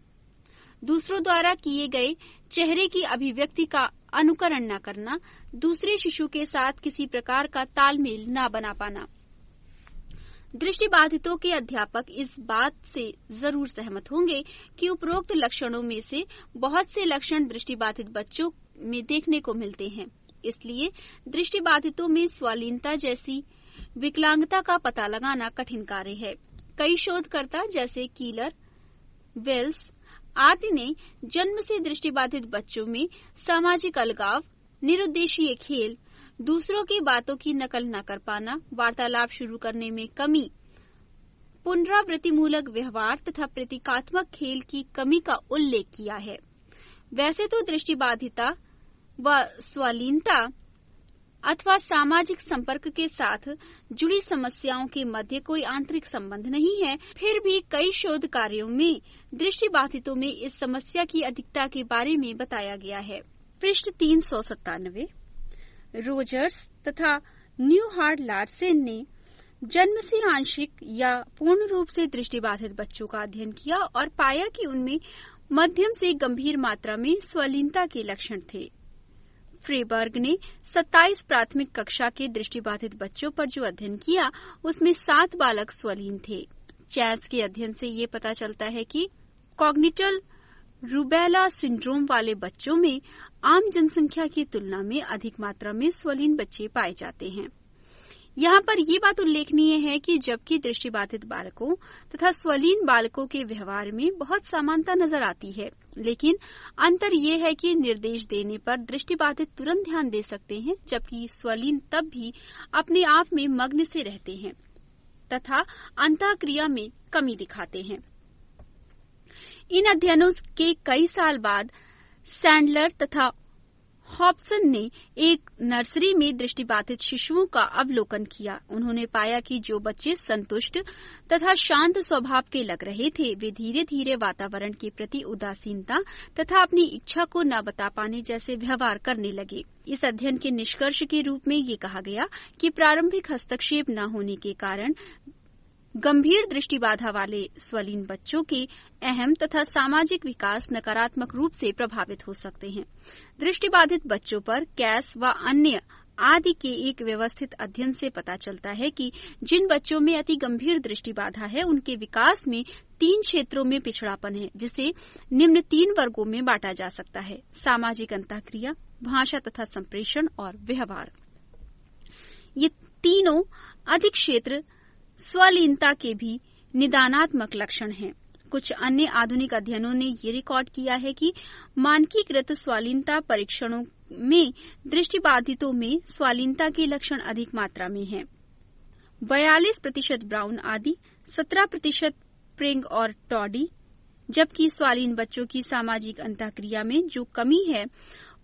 दूसरों द्वारा किए गए चेहरे की अभिव्यक्ति का अनुकरण न करना, दूसरे शिशु के साथ किसी प्रकार का तालमेल न बना पाना। दृष्टिबाधितों के अध्यापक इस बात से जरूर सहमत होंगे कि उपरोक्त लक्षणों में से बहुत से लक्षण दृष्टिबाधित बच्चों में देखने को मिलते हैं। इसलिए दृष्टिबाधितों में स्वलीनता जैसी विकलांगता का पता लगाना कठिन कार्य है। कई शोधकर्ता जैसे कीलर, वेल्स आदि ने जन्म से दृष्टिबाधित बच्चों में सामाजिक अलगाव, निरुद्देशीय खेल, दूसरों की बातों की नकल न कर पाना, वार्तालाप शुरू करने में कमी, पुनरावृत्तिमूलक व्यवहार तथा प्रतीकात्मक खेल की कमी का उल्लेख किया है। वैसे तो दृष्टिबाधिता व स्वलीनता अथवा सामाजिक संपर्क के साथ जुड़ी समस्याओं के मध्य कोई आंतरिक संबंध नहीं है, फिर भी कई शोध कार्यों में दृष्टिबाधितों में इस समस्या की अधिकता के बारे में बताया गया है। पृष्ठ 397। रोजर्स तथा न्यूहार्ट लार्सेन ने जन्म से आंशिक या पूर्ण रूप से दृष्टिबाधित बच्चों का अध्ययन किया और पाया कि उनमें मध्यम से गंभीर मात्रा में स्वलीनता के लक्षण थे। फ्रेबर्ग ने 27 प्राथमिक कक्षा के दृष्टिबाधित बच्चों पर जो अध्ययन किया उसमें 7 बालक स्वलीन थे। चैस के अध्ययन से ये पता चलता है कि कॉग्निटल रूबेला सिंड्रोम वाले बच्चों में आम जनसंख्या की तुलना में अधिक मात्रा में स्वलीन बच्चे पाए जाते हैं। यहाँ पर ये बात उल्लेखनीय है कि जबकि दृष्टिबाधित बालकों तथा स्वलीन बालकों के व्यवहार में बहुत समानता नजर आती है, लेकिन अंतर ये है कि निर्देश देने पर दृष्टिबाधित तुरंत ध्यान दे सकते हैं, जबकि स्वलीन तब भी अपने आप में मग्न से रहते हैं तथा अंतःक्रिया में कमी दिखाते हैं। इन अध्ययनों के कई साल बाद सैंडलर तथा हॉब्सन ने एक नर्सरी में दृष्टिबाधित शिशुओं का अवलोकन किया। उन्होंने पाया कि जो बच्चे संतुष्ट तथा शांत स्वभाव के लग रहे थे, वे धीरे धीरे वातावरण के प्रति उदासीनता तथा अपनी इच्छा को न बता पाने जैसे व्यवहार करने लगे। इस अध्ययन के निष्कर्ष के रूप में ये कहा गया कि प्रारंभिक हस्तक्षेप न होने के कारण गंभीर दृष्टिबाधा वाले स्वलीन बच्चों के अहम तथा सामाजिक विकास नकारात्मक रूप से प्रभावित हो सकते हैं। दृष्टिबाधित बच्चों पर कैस व अन्य आदि के एक व्यवस्थित अध्ययन से पता चलता है कि जिन बच्चों में अति गंभीर दृष्टिबाधा है, उनके विकास में 3 क्षेत्रों में पिछड़ापन है, जिसे निम्न 3 वर्गों में बांटा जा सकता है: सामाजिक अंतःक्रिया, भाषा तथा संप्रेषण और व्यवहार। ये तीनों अधिक क्षेत्र स्वलीनता के भी निदानात्मक लक्षण हैं। कुछ अन्य आधुनिक अध्ययनों ने ये रिकॉर्ड किया है कि मानकीकृत स्वलीनता परीक्षणों में दृष्टिबाधितों में स्वलीनता के लक्षण अधिक मात्रा में हैं। 42% ब्राउन आदि, 17% प्रिंग और टॉडी, जबकि स्वलीन बच्चों की सामाजिक अंतःक्रिया में जो कमी है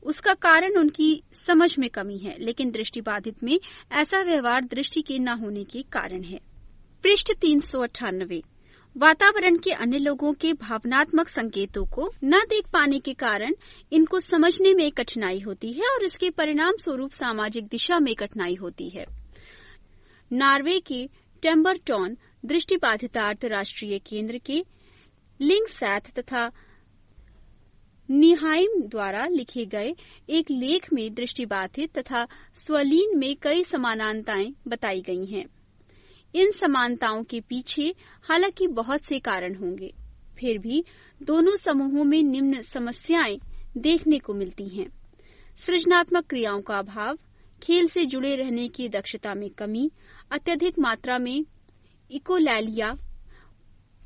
उसका कारण उनकी समझ में कमी है, लेकिन दृष्टिबाधित में ऐसा व्यवहार दृष्टि के न होने के कारण है। पृष्ठ 398। वातावरण के अन्य लोगों के भावनात्मक संकेतों को न देख पाने के कारण इनको समझने में कठिनाई होती है और इसके परिणाम स्वरूप सामाजिक दिशा में कठिनाई होती है। नॉर्वे के टेम्बरटॉन दृष्टिबाधिता राष्ट्रीय केंद्र के लिंगसैथ तथा निहाइम द्वारा लिखे गए एक लेख में दृष्टिबाधित तथा स्वलीन में कई समानताएं बताई गई हैं। इन समानताओं के पीछे हालांकि बहुत से कारण होंगे, फिर भी दोनों समूहों में निम्न समस्याएं देखने को मिलती हैं: सृजनात्मक क्रियाओं का अभाव, खेल से जुड़े रहने की दक्षता में कमी, अत्यधिक मात्रा में इकोलैलिया,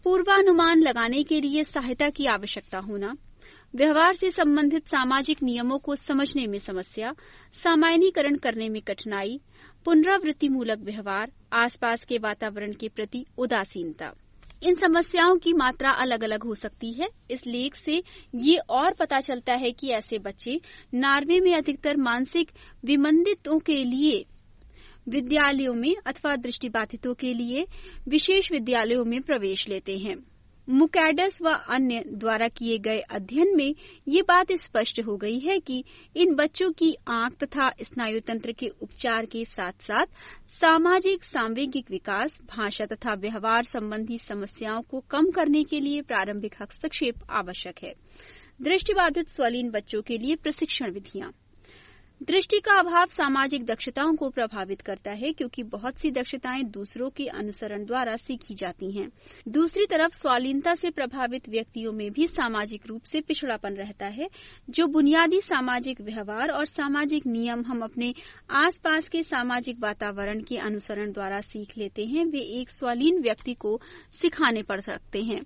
पूर्वानुमान लगाने के लिए सहायता की आवश्यकता होना, व्यवहार से संबंधित सामाजिक नियमों को समझने में समस्या, सामान्यीकरण करने में कठिनाई, पुनरावृत्तिमूलक व्यवहार, आसपास के वातावरण के प्रति उदासीनता। इन समस्याओं की मात्रा अलग अलग हो सकती है। इस लेख से ये और पता चलता है कि ऐसे बच्चे नॉर्वे में अधिकतर मानसिक विमंदितों के लिए विद्यालयों में अथवा दृष्टिबाधितों के लिए विशेष विद्यालयों में प्रवेश लेते हैं। मुकैडस व अन्य द्वारा किए गए अध्ययन में ये बात स्पष्ट हो गई है कि इन बच्चों की आंख तथा स्नायु तंत्र के उपचार के साथ साथ सामाजिक सांवेगिक विकास, भाषा तथा व्यवहार संबंधी समस्याओं को कम करने के लिए प्रारंभिक हस्तक्षेप आवश्यक है। दृष्टिबाधित स्वलीन बच्चों के लिए प्रशिक्षण विधियां। दृष्टि का अभाव सामाजिक दक्षताओं को प्रभावित करता है, क्योंकि बहुत सी दक्षताएं दूसरों के अनुसरण द्वारा सीखी जाती हैं। दूसरी तरफ स्वालीनता से प्रभावित व्यक्तियों में भी सामाजिक रूप से पिछड़ापन रहता है। जो बुनियादी सामाजिक व्यवहार और सामाजिक नियम हम अपने आसपास के सामाजिक वातावरण के अनुसरण द्वारा सीख लेते हैं, वे एक स्वालीन व्यक्ति को सिखाने पड़ सकते हैं।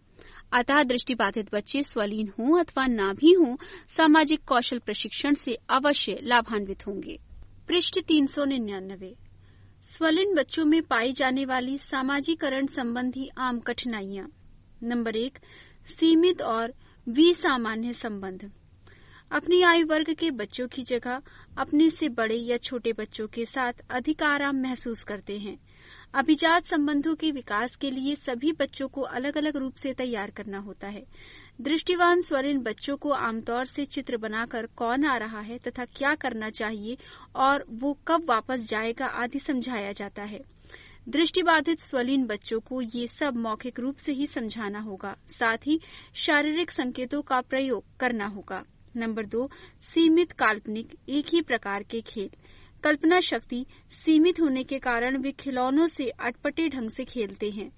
अतः दृष्टिबाधित बच्चे स्वलीन हों अथवा ना भी हों, सामाजिक कौशल प्रशिक्षण से अवश्य लाभान्वित होंगे। पृष्ठ 399। स्वलीन बच्चों में पाई जाने वाली सामाजिकरण संबंधी आम कठिनाइयां। नंबर 1, सीमित और विसामान्य संबंध। अपनी आयु वर्ग के बच्चों की जगह अपने से बड़े या छोटे बच्चों के साथ अधिक आराम महसूस करते हैं। अभिजात संबंधों के विकास के लिए सभी बच्चों को अलग अलग रूप से तैयार करना होता है। दृष्टिवान स्वलीन बच्चों को आमतौर से चित्र बनाकर कौन आ रहा है तथा क्या करना चाहिए और वो कब वापस जाएगा आदि समझाया जाता है। दृष्टिबाधित स्वलीन बच्चों को ये सब मौखिक रूप से ही समझाना होगा, साथ ही शारीरिक संकेतों का प्रयोग करना होगा। नंबर 2, सीमित काल्पनिक एक ही प्रकार के खेल। कल्पना शक्ति सीमित होने के कारण वे खिलौनों से अटपटे ढंग से खेलते हैं।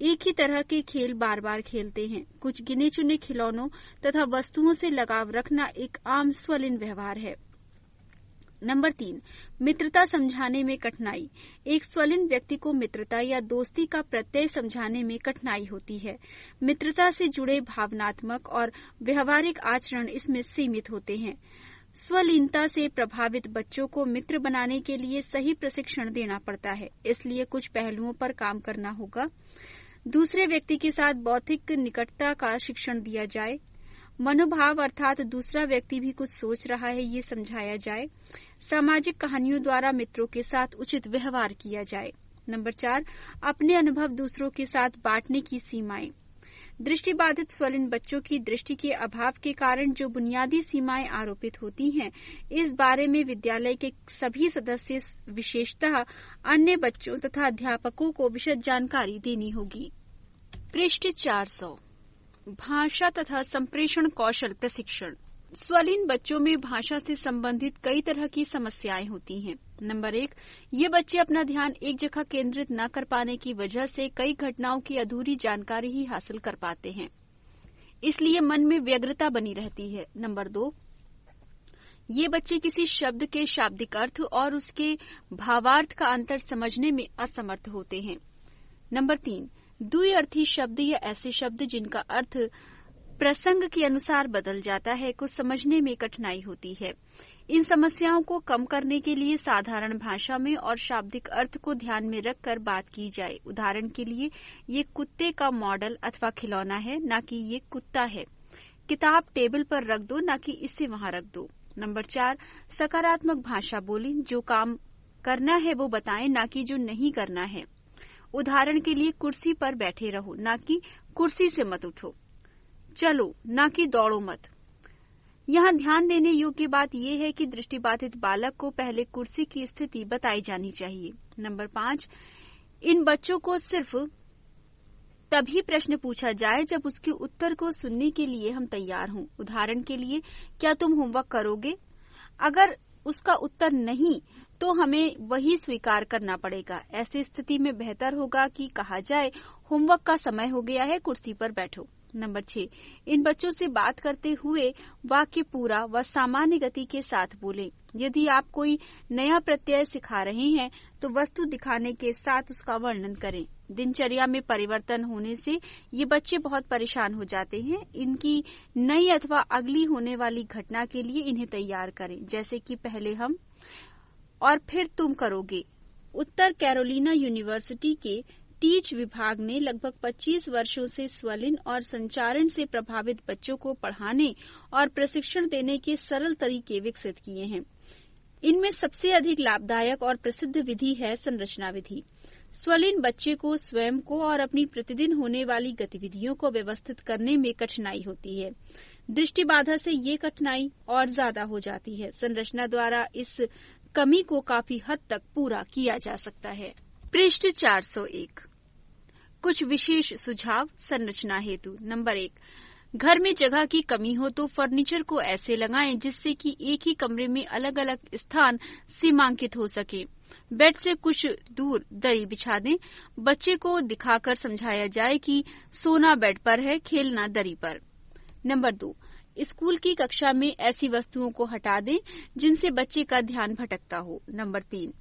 एक ही तरह के खेल बार बार खेलते हैं। कुछ गिने चुने खिलौनों तथा वस्तुओं से लगाव रखना एक आम स्वलीन व्यवहार है। नंबर 3, मित्रता समझाने में कठिनाई। एक स्वलीन व्यक्ति को मित्रता या दोस्ती का प्रत्यय समझाने में कठिनाई होती है। मित्रता से जुड़े भावनात्मक और व्यवहारिक आचरण इसमें सीमित होते हैं। स्वलीनता से प्रभावित बच्चों को मित्र बनाने के लिए सही प्रशिक्षण देना पड़ता है, इसलिए कुछ पहलुओं पर काम करना होगा। दूसरे व्यक्ति के साथ बौद्धिक निकटता का शिक्षण दिया जाए। मनोभाव अर्थात दूसरा व्यक्ति भी कुछ सोच रहा है ये समझाया जाए। सामाजिक कहानियों द्वारा मित्रों के साथ उचित व्यवहार किया जाए। नंबर 4, अपने अनुभव दूसरों के साथ बांटने की सीमाएं। दृष्टिबाधित स्वलीन बच्चों की दृष्टि के अभाव के कारण जो बुनियादी सीमाएं आरोपित होती हैं, इस बारे में विद्यालय के सभी सदस्य, विशेषतः अन्य बच्चों तथा अध्यापकों को विशद जानकारी देनी होगी। पृष्ठ 400। भाषा तथा संप्रेषण कौशल प्रशिक्षण। स्वलीन बच्चों में भाषा से संबंधित कई तरह की समस्याएं होती हैं। नंबर 1, ये बच्चे अपना ध्यान एक जगह केंद्रित न कर पाने की वजह से कई घटनाओं की अधूरी जानकारी ही हासिल कर पाते हैं, इसलिए मन में व्यग्रता बनी रहती है। नंबर 2, ये बच्चे किसी शब्द के शाब्दिक अर्थ और उसके भावार्थ का अंतर समझने में असमर्थ होते हैं। नंबर 3, द्विअर्थी शब्द या ऐसे शब्द जिनका अर्थ प्रसंग के अनुसार बदल जाता है को समझने में कठिनाई होती है। इन समस्याओं को कम करने के लिए साधारण भाषा में और शाब्दिक अर्थ को ध्यान में रखकर बात की जाए। उदाहरण के लिए, ये कुत्ते का मॉडल अथवा खिलौना है, न कि ये कुत्ता है। किताब टेबल पर रख दो, न कि इसे वहां रख दो। नंबर 4, सकारात्मक भाषा बोलें। जो काम करना है वो बताएं, न कि जो नहीं करना है। उदाहरण के लिए, कुर्सी पर बैठे रहो, न कि कुर्सी से मत उठो। चलो, न कि दौड़ो मत। यहाँ ध्यान देने योग्य बात यह है कि दृष्टिबाधित बालक को पहले कुर्सी की स्थिति बताई जानी चाहिए। नंबर 5, इन बच्चों को सिर्फ तभी प्रश्न पूछा जाए जब उसके उत्तर को सुनने के लिए हम तैयार हों। उदाहरण के लिए, क्या तुम होमवर्क करोगे? अगर उसका उत्तर नहीं तो हमें वही स्वीकार करना पड़ेगा। ऐसी स्थिति में बेहतर होगा कि कहा जाए, होमवर्क का समय हो गया है, कुर्सी पर बैठो। नंबर 6, इन बच्चों से बात करते हुए वाक्य पूरा व सामान्य गति के साथ बोलें। यदि आप कोई नया प्रत्यय सिखा रहे हैं तो वस्तु दिखाने के साथ उसका वर्णन करें। दिनचर्या में परिवर्तन होने से ये बच्चे बहुत परेशान हो जाते हैं। इनकी नई अथवा अगली होने वाली घटना के लिए इन्हें तैयार करें, जैसे कि पहले हम और फिर तुम करोगे। उत्तर कैरोलिना यूनिवर्सिटी के टीच विभाग ने लगभग 25 वर्षों से स्वलीन और संचारण से प्रभावित बच्चों को पढ़ाने और प्रशिक्षण देने के सरल तरीके विकसित किए हैं। इनमें सबसे अधिक लाभदायक और प्रसिद्ध विधि है संरचना विधि। स्वलीन बच्चे को स्वयं को और अपनी प्रतिदिन होने वाली गतिविधियों को व्यवस्थित करने में कठिनाई होती है। दृष्टि बाधा से ये कठिनाई और ज्यादा हो जाती है। संरचना द्वारा इस कमी को काफी हद तक पूरा किया जा सकता है। पृष्ठ 401। कुछ विशेष सुझाव संरचना हेतु। नंबर 1, घर में जगह की कमी हो तो फर्नीचर को ऐसे लगाएं जिससे कि एक ही कमरे में अलग अलग स्थान सीमांकित हो सके। बेड से कुछ दूर दरी बिछा दें। बच्चे को दिखाकर समझाया जाए कि सोना बेड पर है, खेलना दरी पर। नंबर 2, स्कूल की कक्षा में ऐसी वस्तुओं को हटा दें जिनसे बच्चे का ध्यान भटकता हो। नंबर 3,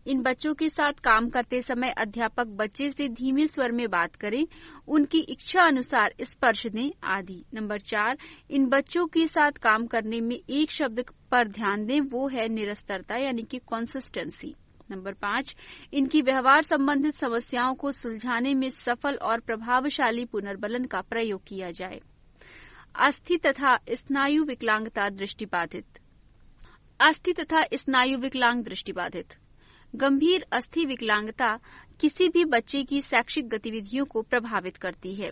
इन बच्चों के साथ काम करते समय अध्यापक बच्चे से धीमे स्वर में बात करें, उनकी इच्छा अनुसार स्पर्श दें आदि। नंबर 4, इन बच्चों के साथ काम करने में एक शब्द पर ध्यान दें, वो है निरस्तरता यानी कि कंसिस्टेंसी। नंबर 5, इनकी व्यवहार संबंधित समस्याओं को सुलझाने में सफल और प्रभावशाली पुनर्बलन का प्रयोग किया जाए। अस्थि तथा स्नायु विकलांगता दृष्टिबाधित। अस्थि तथा स्नायु विकलांग दृष्टिबाधित। गंभीर अस्थि विकलांगता किसी भी बच्चे की शैक्षिक गतिविधियों को प्रभावित करती है।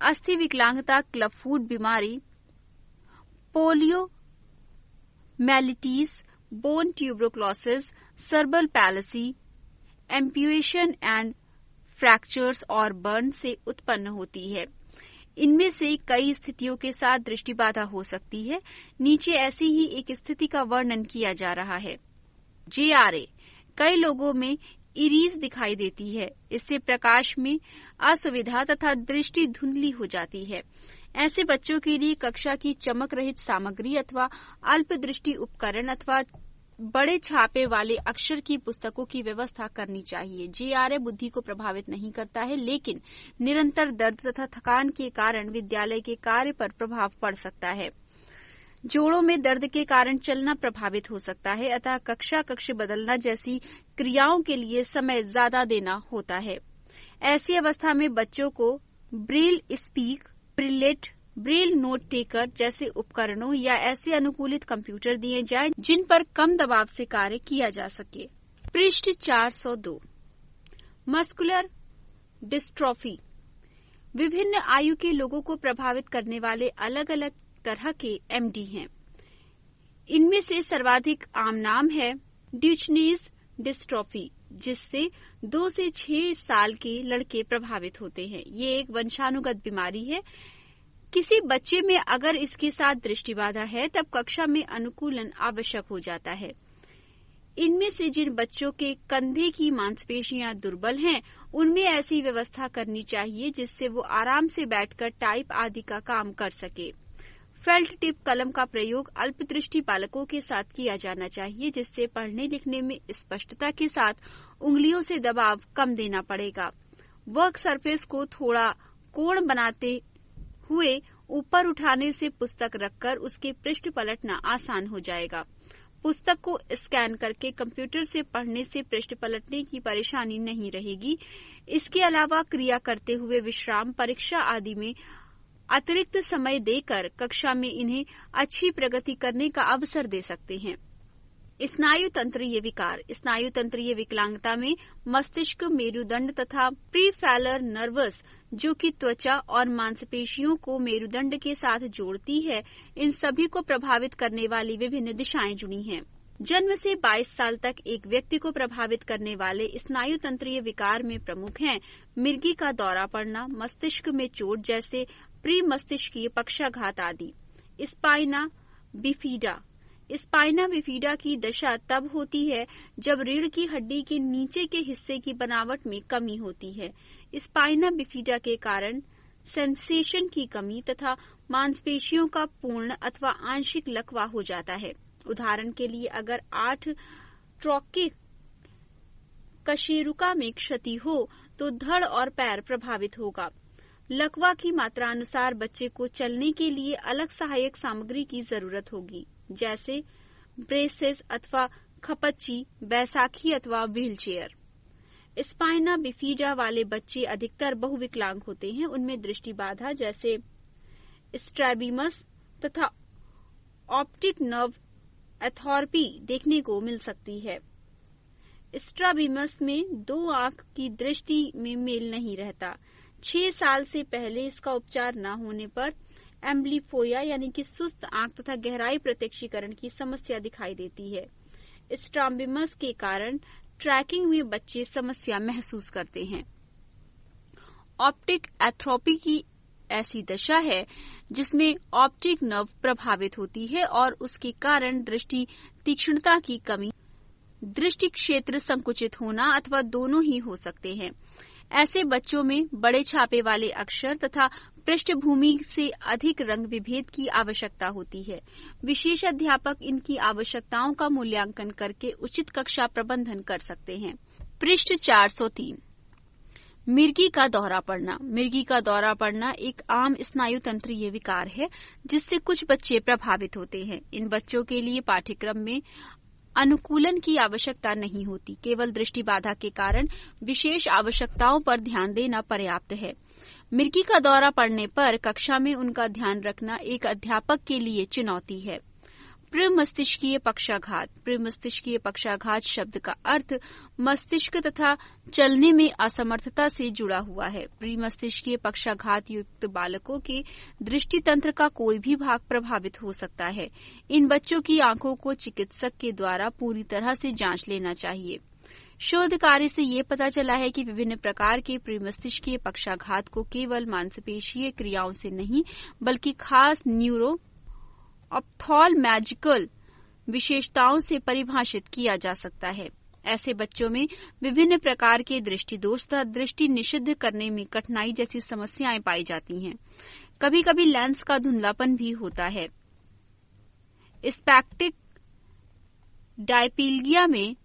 अस्थि विकलांगता क्लबफूट बीमारी, पोलियो मैलिटीज, bone tuberculosis, cerebral palsy, amputation and fractures और बर्न से उत्पन्न होती है। इनमें से कई स्थितियों के साथ दृष्टिबाधा हो सकती है। नीचे ऐसी ही एक स्थिति का वर्णन किया जा रहा है। JRA, कई लोगों में इरीज दिखाई देती है। इससे प्रकाश में असुविधा तथा दृष्टि धुंधली हो जाती है। ऐसे बच्चों के लिए कक्षा की चमक रहित सामग्री अथवा अल्प दृष्टि उपकरण अथवा बड़े छापे वाले अक्षर की पुस्तकों की व्यवस्था करनी चाहिए। JRA बुद्धि को प्रभावित नहीं करता है, लेकिन निरंतर दर्द तथा थकान के कारण विद्यालय के कार्य पर प्रभाव पड़ सकता है। जोड़ों में दर्द के कारण चलना प्रभावित हो सकता है, अतः कक्षा कक्ष बदलना जैसी क्रियाओं के लिए समय ज्यादा देना होता है। ऐसी अवस्था में बच्चों को Braille speak, Braillette, Braille note taker जैसे उपकरणों या ऐसे अनुकूलित कंप्यूटर दिए जाएं जिन पर कम दबाव से कार्य किया जा सके। पृष्ठ 402। Muscular dystrophy. विभिन्न आयु के लोगों को प्रभावित करने वाले अलग अलग तरह के MD हैं। इनमें से सर्वाधिक आम नाम है ड्यूचेनीज डिस्ट्रॉफी, जिससे 2 से 6 साल के लड़के प्रभावित होते हैं। ये एक वंशानुगत बीमारी है। किसी बच्चे में अगर इसके साथ दृष्टिबाधा है तब कक्षा में अनुकूलन आवश्यक हो जाता है। इनमें से जिन बच्चों के कंधे की मांसपेशियां दुर्बल हैं, उनमें ऐसी व्यवस्था करनी चाहिए जिससे वो आराम से बैठकर टाइप आदि का काम कर सके। फेल्ट टिप कलम का प्रयोग अल्पदृष्टि बालकों के साथ किया जाना चाहिए, जिससे पढ़ने लिखने में स्पष्टता के साथ उंगलियों से दबाव कम देना पड़ेगा। वर्क सरफेस को थोड़ा कोण बनाते हुए ऊपर उठाने से पुस्तक रखकर उसके पृष्ठ पलटना आसान हो जाएगा। पुस्तक को स्कैन करके कंप्यूटर से पढ़ने से पृष्ठ पलटने की परेशानी नहीं रहेगी। इसके अलावा क्रिया करते हुए विश्राम, परीक्षा आदि में अतिरिक्त समय देकर कक्षा में इन्हें अच्छी प्रगति करने का अवसर दे सकते हैं। स्नायु तंत्रीय विकार। स्नायु तंत्रीय विकलांगता में मस्तिष्क, मेरुदंड तथा प्रीफ्रंटल नर्वस, जो कि त्वचा और मांसपेशियों को मेरुदंड के साथ जोड़ती है, इन सभी को प्रभावित करने वाली विभिन्न दिशाएं जुड़ी हैं। जन्म से 22 साल तक एक व्यक्ति को प्रभावित करने वाले स्नायु तंत्रीय विकार में प्रमुख हैं मिर्गी का दौरा पड़ना, मस्तिष्क में चोट जैसे प्री मस्तिष्कीय पक्षाघात आदि। Spina bifida. स्पाइना बिफिडा की दशा तब होती है जब रीढ़ की हड्डी के नीचे के हिस्से की बनावट में कमी होती है। स्पाइना बिफिडा के कारण सेंसेशन की कमी तथा मांसपेशियों का पूर्ण अथवा आंशिक लकवा हो जाता है। उदाहरण के लिए अगर 8 ट्रॉके कशेरुका में क्षति हो तो धड़ और पैर प्रभावित होगा। लकवा की मात्रा अनुसार बच्चे को चलने के लिए अलग सहायक सामग्री की जरूरत होगी, जैसे ब्रेसेस अथवा खपच्ची, बैसाखी अथवा व्हीलचेयर। स्पाइना बिफिडा वाले बच्चे अधिकतर बहुविकलांग होते हैं। उनमें दृष्टिबाधा जैसे स्ट्रैबिमस तथा ऑप्टिक नर्व एथॉर्पी देखने को मिल सकती है। स्ट्राबिमस में 2 आंख की दृष्टि में मेल नहीं रहता। 6 साल से पहले इसका उपचार न होने पर एम्ब्लिफोया यानी कि सुस्त आंख तथा गहराई प्रत्यक्षीकरण की समस्या दिखाई देती है। स्ट्राबिमस के कारण ट्रैकिंग में बच्चे समस्या महसूस करते हैं। ऑप्टिक एथॉर्पी की ऐसी दशा है जिसमें ऑप्टिक नर्व प्रभावित होती है और उसके कारण दृष्टि तीक्ष्णता की कमी, दृष्टि क्षेत्र संकुचित होना अथवा दोनों ही हो सकते हैं। ऐसे बच्चों में बड़े छापे वाले अक्षर तथा पृष्ठभूमि से अधिक रंग विभेद की आवश्यकता होती है। विशेष अध्यापक इनकी आवश्यकताओं का मूल्यांकन करके उचित कक्षा प्रबंधन कर सकते हैं। पृष्ठ 403। मिर्गी का दौरा पड़ना। मिर्गी का दौरा पड़ना एक आम स्नायु तंत्रीय विकार है जिससे कुछ बच्चे प्रभावित होते हैं। इन बच्चों के लिए पाठ्यक्रम में अनुकूलन की आवश्यकता नहीं होती, केवल दृष्टि बाधा के कारण विशेष आवश्यकताओं पर ध्यान देना पर्याप्त है। मिर्गी का दौरा पड़ने पर कक्षा में उनका ध्यान रखना एक अध्यापक के लिए चुनौती है। प्रमस्तिष्कीय पक्षाघात। प्रमस्तिष्कीय पक्षाघात शब्द का अर्थ मस्तिष्क तथा चलने में असमर्थता से जुड़ा हुआ है। प्रमस्तिष्कीय पक्षाघात युक्त बालकों के दृष्टि तंत्र का कोई भी भाग प्रभावित हो सकता है। इन बच्चों की आंखों को चिकित्सक के द्वारा पूरी तरह से जांच लेना चाहिए। शोध कार्य से ये पता चला है कि विभिन्न प्रकार के प्रमस्तिष्कीय पक्षाघात को केवल मांसपेशीय क्रियाओं से नहीं बल्कि खास न्यूरो ऑप्थाल्मोलॉजिकल विशेषताओं से परिभाषित किया जा सकता है। ऐसे बच्चों में विभिन्न प्रकार के दृष्टि दोष तथा दृष्टि निषिद्ध करने में कठिनाई जैसी समस्याएं पाई जाती हैं। कभी कभी लेंस का धुंधलापन भी होता है। स्पेक्टिक डायप्लेजिया में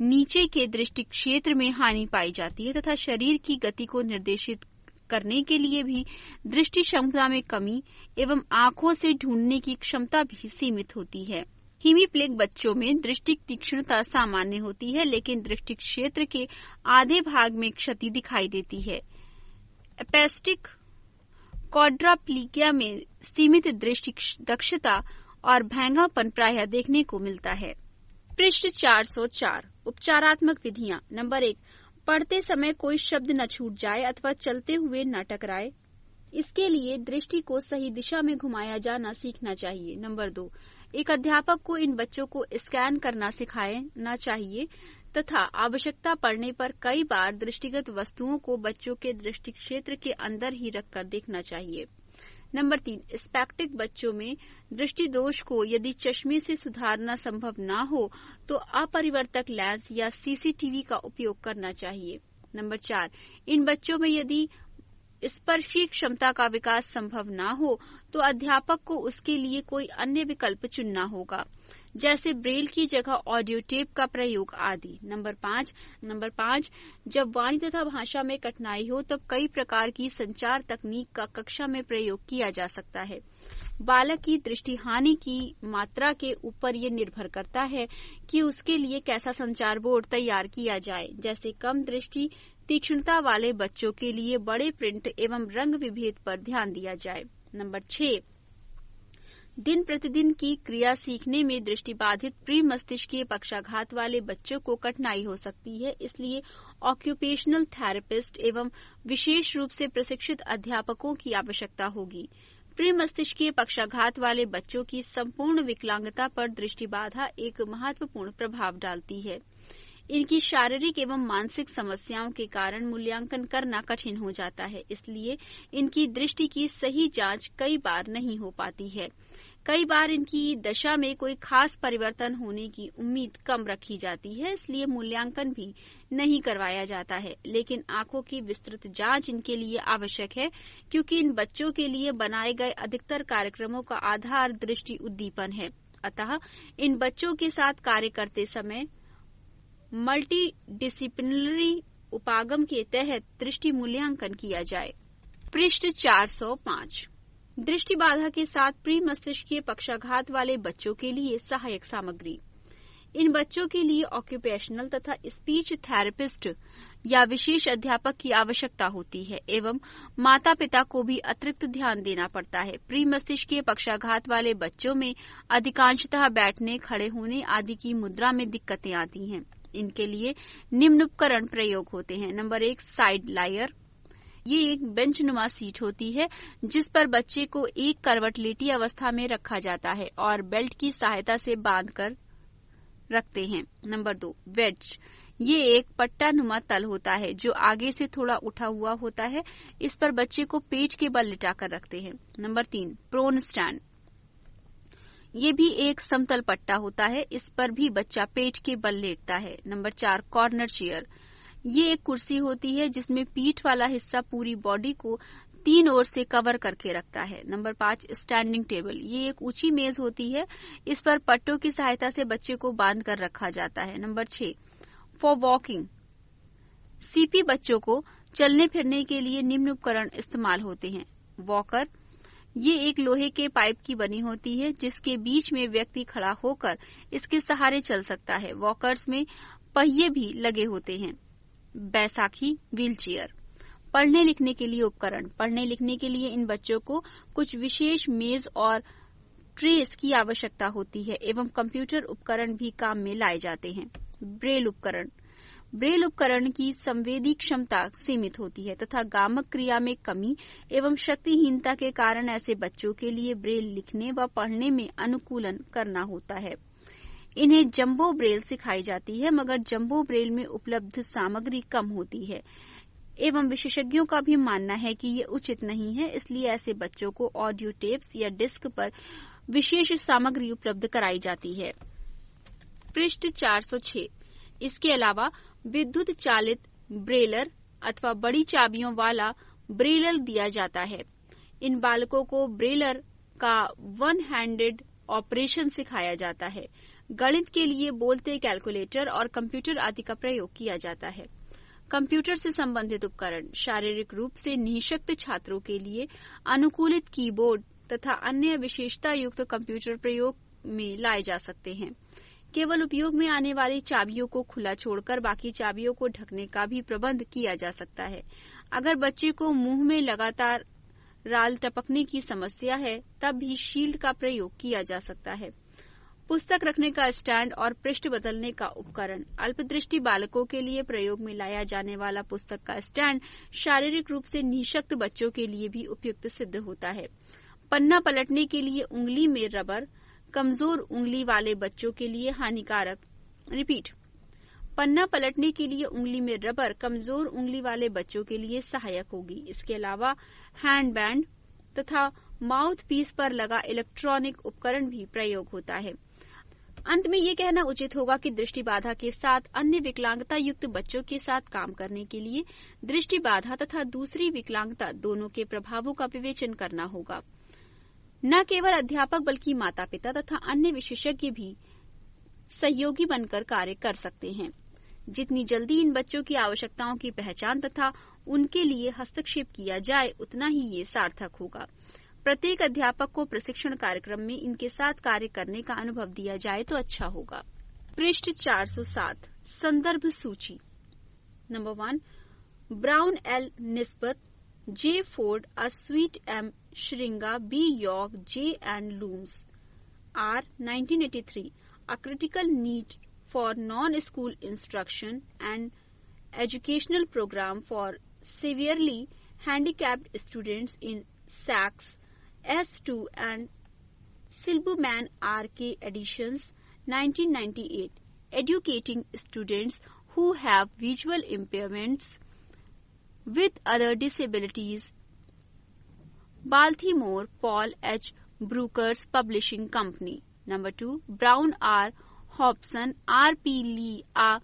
नीचे के दृष्टि क्षेत्र में हानि पाई जाती है तथा शरीर की गति को निर्देशित करने के लिए भी दृष्टि क्षमता में कमी एवं आंखों से ढूंढने की क्षमता भी सीमित होती है। हीमीप्लेग बच्चों में दृष्टि तीक्ष्णता सामान्य होती है लेकिन दृष्टि क्षेत्र के आधे भाग में क्षति दिखाई देती है। एपिस्टिक क्वाड्राप्लीगिया में सीमित दृष्टि दक्षता और भैंगापन प्रायः देखने को मिलता है। पृष्ठ 404। उपचारात्मक विधियां। नंबर 1, पढ़ते समय कोई शब्द न छूट जाए अथवा चलते हुए न टकराए। इसके लिए दृष्टि को सही दिशा में घुमाया जाना सीखना चाहिए। नंबर 2, एक अध्यापक को इन बच्चों को स्कैन करना सिखाना चाहिए तथा आवश्यकता पड़ने पर कई बार दृष्टिगत वस्तुओं को बच्चों के दृष्टि क्षेत्र के अंदर ही रखकर देखना चाहिए। नंबर 3, स्पेक्टिक बच्चों में दृष्टि दोष को यदि चश्मे से सुधारना संभव न हो तो अपरिवर्तक लेंस या सीसीटीवी का उपयोग करना चाहिए। नंबर 4, इन बच्चों में यदि स्पर्शी क्षमता का विकास संभव न हो तो अध्यापक को उसके लिए कोई अन्य विकल्प चुनना होगा, जैसे ब्रेल की जगह ऑडियो टेप का प्रयोग आदि। नंबर 5, जब वाणी तथा भाषा में कठिनाई हो तब कई प्रकार की संचार तकनीक का कक्षा में प्रयोग किया जा सकता है। बालक की दृष्टि हानि की मात्रा के ऊपर ये निर्भर करता है कि उसके लिए कैसा संचार बोर्ड तैयार किया जाए। जैसे कम दृष्टि तीक्ष्णता वाले बच्चों के लिए बड़े प्रिंट एवं रंग विभेद पर ध्यान दिया जाए। नंबर 6, दिन प्रतिदिन की क्रिया सीखने में दृष्टिबाधित प्री-मस्तिष्कीय पक्षाघात वाले बच्चों को कठिनाई हो सकती है, इसलिए ऑक्यूपेशनल थेरेपिस्ट एवं विशेष रूप से प्रशिक्षित अध्यापकों की आवश्यकता होगी। प्री-मस्तिष्कीय पक्षाघात वाले बच्चों की संपूर्ण विकलांगता पर दृष्टिबाधा एक महत्वपूर्ण प्रभाव डालती है। इनकी शारीरिक एवं मानसिक समस्याओं के कारण मूल्यांकन करना कठिन हो जाता है, इसलिए इनकी दृष्टि की सही जांच कई बार नहीं हो पाती है। कई बार इनकी दशा में कोई खास परिवर्तन होने की उम्मीद कम रखी जाती है, इसलिए मूल्यांकन भी नहीं करवाया जाता है। लेकिन आंखों की विस्तृत जांच इनके लिए आवश्यक है, क्योंकि इन बच्चों के लिए बनाए गए अधिकतर कार्यक्रमों का आधार दृष्टि उद्दीपन है। अतः इन बच्चों के साथ कार्य करते समय मल्टी डिसिप्लिनरी उपागम के तहत दृष्टि मूल्यांकन किया जाए। पृष्ठ 405। दृष्टि बाधा के साथ प्री मस्तिष्कीय पक्षाघात वाले बच्चों के लिए सहायक सामग्री। इन बच्चों के लिए ऑक्यूपेशनल तथा स्पीच थेरेपिस्ट या विशेष अध्यापक की आवश्यकता होती है एवं माता पिता को भी अतिरिक्त ध्यान देना पड़ता है। प्री मस्तिष्कीय पक्षाघात वाले बच्चों में अधिकांशतः बैठने, खड़े होने आदि की मुद्रा में दिक्कतें आती हैं। इनके लिए निम्न उपकरण प्रयोग होते हैं। Number 1, side lyer. ये एक बेंचनुमा सीट होती है जिस पर बच्चे को एक करवट लेटी अवस्था में रखा जाता है और बेल्ट की सहायता से बांधकर रखते हैं। Number 2, wedge. ये एक पट्टानुमा तल होता है जो आगे से थोड़ा उठा हुआ होता है। इस पर बच्चे को पेट के बल लिटाकर रखते हैं। Number 3, prone stand. ये भी एक समतल पट्टा होता है। इस पर भी बच्चा पेट के बल लेटता है। Number 4, corner chair. ये एक कुर्सी होती है जिसमें पीठ वाला हिस्सा पूरी बॉडी को 3 ओर से कवर करके रखता है। Number 5, standing table. ये एक ऊंची मेज होती है। इस पर पट्टों की सहायता से बच्चे को बांध कर रखा जाता है। Number 6, for walking. सीपी बच्चों को चलने फिरने के लिए निम्न उपकरण इस्तेमाल होते हैं। वॉकर। ये एक लोहे के पाइप की बनी होती है जिसके बीच में व्यक्ति खड़ा होकर इसके सहारे चल सकता है। वॉकर्स में पहिए भी लगे होते हैं। बैसाखी, व्हीलचेयर। पढ़ने लिखने के लिए उपकरण। पढ़ने लिखने के लिए इन बच्चों को कुछ विशेष मेज और ट्रेस की आवश्यकता होती है एवं कंप्यूटर उपकरण भी काम में लाए जाते हैं। ब्रेल उपकरण। ब्रेल उपकरण की संवेदी क्षमता सीमित होती है तथा गामक क्रिया में कमी एवं शक्तिहीनता के कारण ऐसे बच्चों के लिए ब्रेल लिखने व पढ़ने में अनुकूलन करना होता है। इन्हें जंबो ब्रेल सिखाई जाती है मगर जंबो ब्रेल में उपलब्ध सामग्री कम होती है एवं विशेषज्ञों का भी मानना है कि ये उचित नहीं है, इसलिए ऐसे बच्चों को ऑडियो टेप्स या डिस्क पर विशेष सामग्री उपलब्ध कराई जाती है। पृष्ठ 406। इसके अलावा विद्युत चालित ब्रेलर अथवा बड़ी चाबियों वाला ब्रेलर दिया जाता है। इन बालकों को ब्रेलर का वन हैंडेड ऑपरेशन सिखाया जाता है। गणित के लिए बोलते कैलकुलेटर और कंप्यूटर आदि का प्रयोग किया जाता है। कंप्यूटर से संबंधित उपकरण। शारीरिक रूप से निःशक्त छात्रों के लिए अनुकूलित कीबोर्ड तथा अन्य विशेषता युक्त कंप्यूटर प्रयोग में लाए जा सकते हैं। केवल उपयोग में आने वाली चाबियों को खुला छोड़कर बाकी चाबियों को ढकने का भी प्रबंध किया जा सकता है। अगर बच्चे को मुंह में लगातार राल टपकने की समस्या है तब भी शील्ड का प्रयोग किया जा सकता है। पुस्तक रखने का स्टैंड और पृष्ठ बदलने का उपकरण। अल्पदृष्टि बालकों के लिए प्रयोग में लाया जाने वाला पुस्तक का स्टैंड शारीरिक रूप से निःशक्त बच्चों के लिए भी उपयुक्त सिद्ध होता है। पन्ना पलटने के लिए उंगली में रबर कमजोर उंगली वाले बच्चों के लिए हानिकारक। रिपीट। पन्ना पलटने के लिए उंगली में रबर कमजोर उंगली वाले बच्चों के लिए सहायक होगी। इसके अलावा हैंड बैंड तथा माउथ पीस पर लगा इलेक्ट्रॉनिक उपकरण भी प्रयोग होता है। अंत में ये कहना उचित होगा कि दृष्टि बाधा के साथ अन्य विकलांगता युक्त बच्चों के साथ काम करने के लिए दृष्टि बाधा तथा दूसरी विकलांगता दोनों के प्रभावों का विवेचन करना होगा। न केवल अध्यापक बल्कि माता पिता तथा अन्य विशेषज्ञ भी सहयोगी बनकर कार्य कर सकते हैं। जितनी जल्दी इन बच्चों की आवश्यकताओं की पहचान तथा उनके लिए हस्तक्षेप किया जाए उतना ही ये सार्थक होगा। प्रत्येक अध्यापक को प्रशिक्षण कार्यक्रम में इनके साथ कार्य करने का अनुभव दिया जाए तो अच्छा होगा। पृष्ठ 407। संदर्भ सूची। Number 1, Brown L Nisbet, J. Ford, A. Sweet M. Shringa, B. York, J. and Looms, R. 1983. A critical need for non-school instruction and educational program for severely handicapped students in Sachs, S2 and Silberman R.K. editions, 1998. Educating students who have visual impairments with other disabilities. Baltimore Paul H. Brooker's Publishing Company. Number 2, Brown R. Hobson, R. P. Lee, A.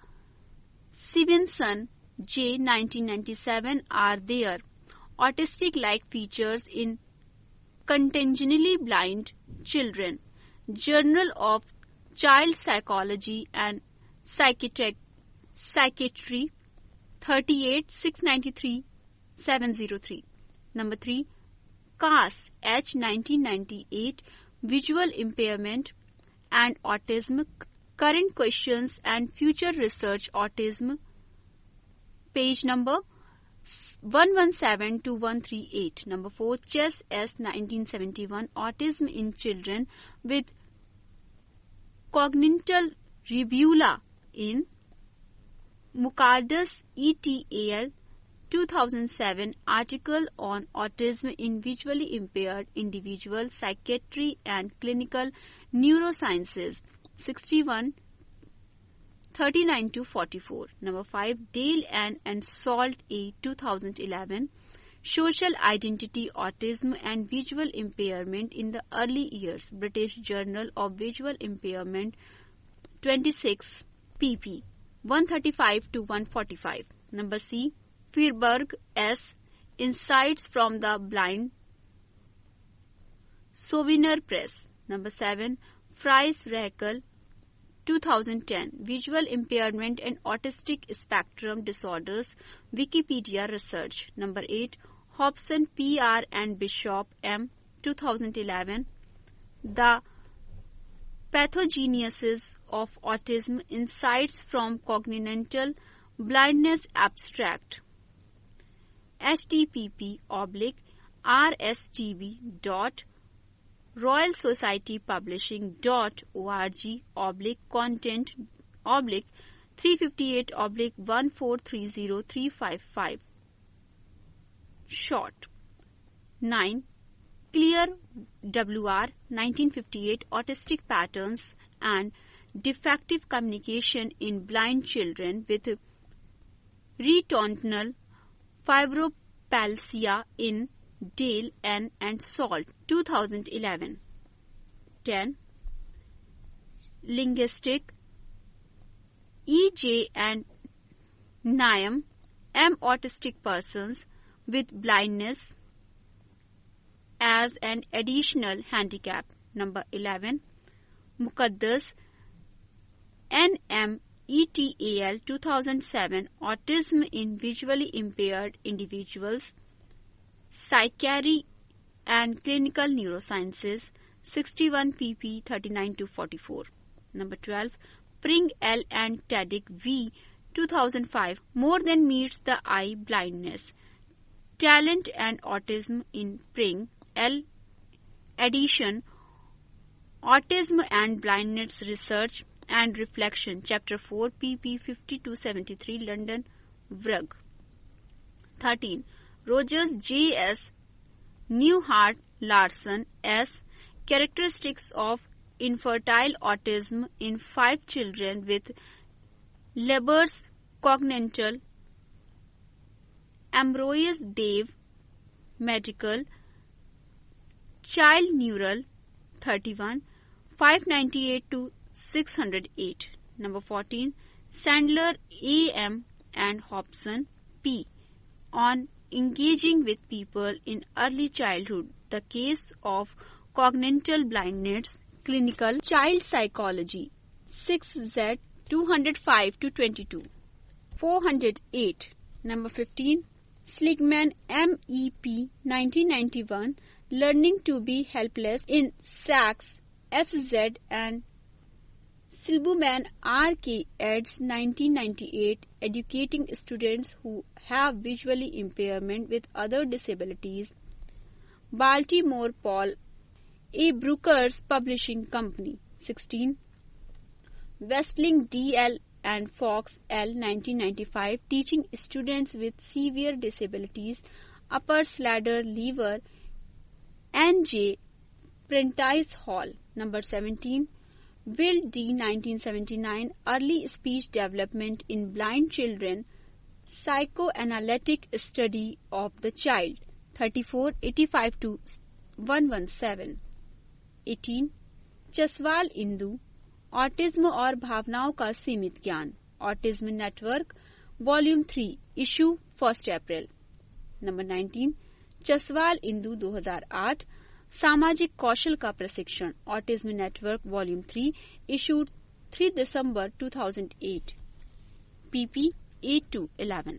Stevenson, J. 1997 are there. Autistic-like features in congenitally blind children. Journal of Child Psychology and Psychiatry, 38 693 703. Number 3, Cass H. 1998, Visual Impairment and Autism Current questions and future research autism, page number 117 to 138. Number 4, Chess S 1971, Autism in Children with Congenital Rubella in Mucardus et al. 2007 article on autism in visually impaired individuals, psychiatry and clinical neurosciences, 61 39 to 44. Number 5, Dale and Salt A 2011, Social Identity, Autism and Visual Impairment in the Early Years, British Journal of Visual Impairment, 26 pp. 135 to 145. Number C, Feuerberg S, Insights from the Blind, Souvenir Press. Number 7, Fries Rakel, 2010, Visual Impairment and Autistic Spectrum Disorders, Wikipedia Research. Number 8, Hobson P.R. and Bishop M, 2011, The Pathogenesis of Autism, Insights from Congenital Blindness Abstract, http://royalsociety.org/358/1430355. Short. 9. Clear WR 1958, Autistic Patterns and Defective Communication in Blind Children with Retinal Fibromyalgia in Dale N. and Salt, 2011. 10. Linguistic, E.J. and Naim M. Autistic Persons with Blindness as an Additional Handicap. Number 11. Muqaddas N.M. ETAL 2007, Autism in Visually Impaired Individuals, Psychiatry and Clinical Neurosciences, 61 pp. 39 to 44. Number 12, Pring L. and Tadic V. 2005, More Than Meets the Eye Blindness, Talent and Autism in Pring L. Edition, Autism and Blindness Research and Reflection, Chapter 4, pp. 50-73, London, Vrug. 13. Rogers J. S. Newhart Larson S. Characteristics of Infantile Autism in 5 Children with Leber's Congenital. Ambrose Dave Medical Child Neural, 31, 598 to 608. Number 14, Sandler A.M. and Hobson P. on Engaging with People in Early Childhood, the Case of Congenital Blindness, Clinical Child Psychology, 6Z 205 to 22. 408. Number 15, Seligman M.E.P. 1991, Learning to be Helpless in Sachs, S.Z. and Silberman R.K. eds. 1998, Educating Students Who Have Visually Impairment with Other Disabilities, Baltimore Paul A. Brooker's Publishing Company. 16. Westling D.L. and Fox L. 1995, Teaching Students with Severe Disabilities, Upper Sladder Lever, N.J. Prentice Hall. Number 17. Will D. 1979, Early Speech Development in Blind Children, Psychoanalytic Study of the Child, 34, 85 to 117. 18. चसवाल Indu, autism और भावनाओं का सीमित ज्ञान, ऑटिज्म नेटवर्क, वॉल्यूम 3, इशू 1 अप्रैल. नंबर 19. चसवाल इंदु 2008, सामाजिक कौशल का प्रशिक्षण, autism network, volume 3, issue 3 December 2008, pp. 8 to 11.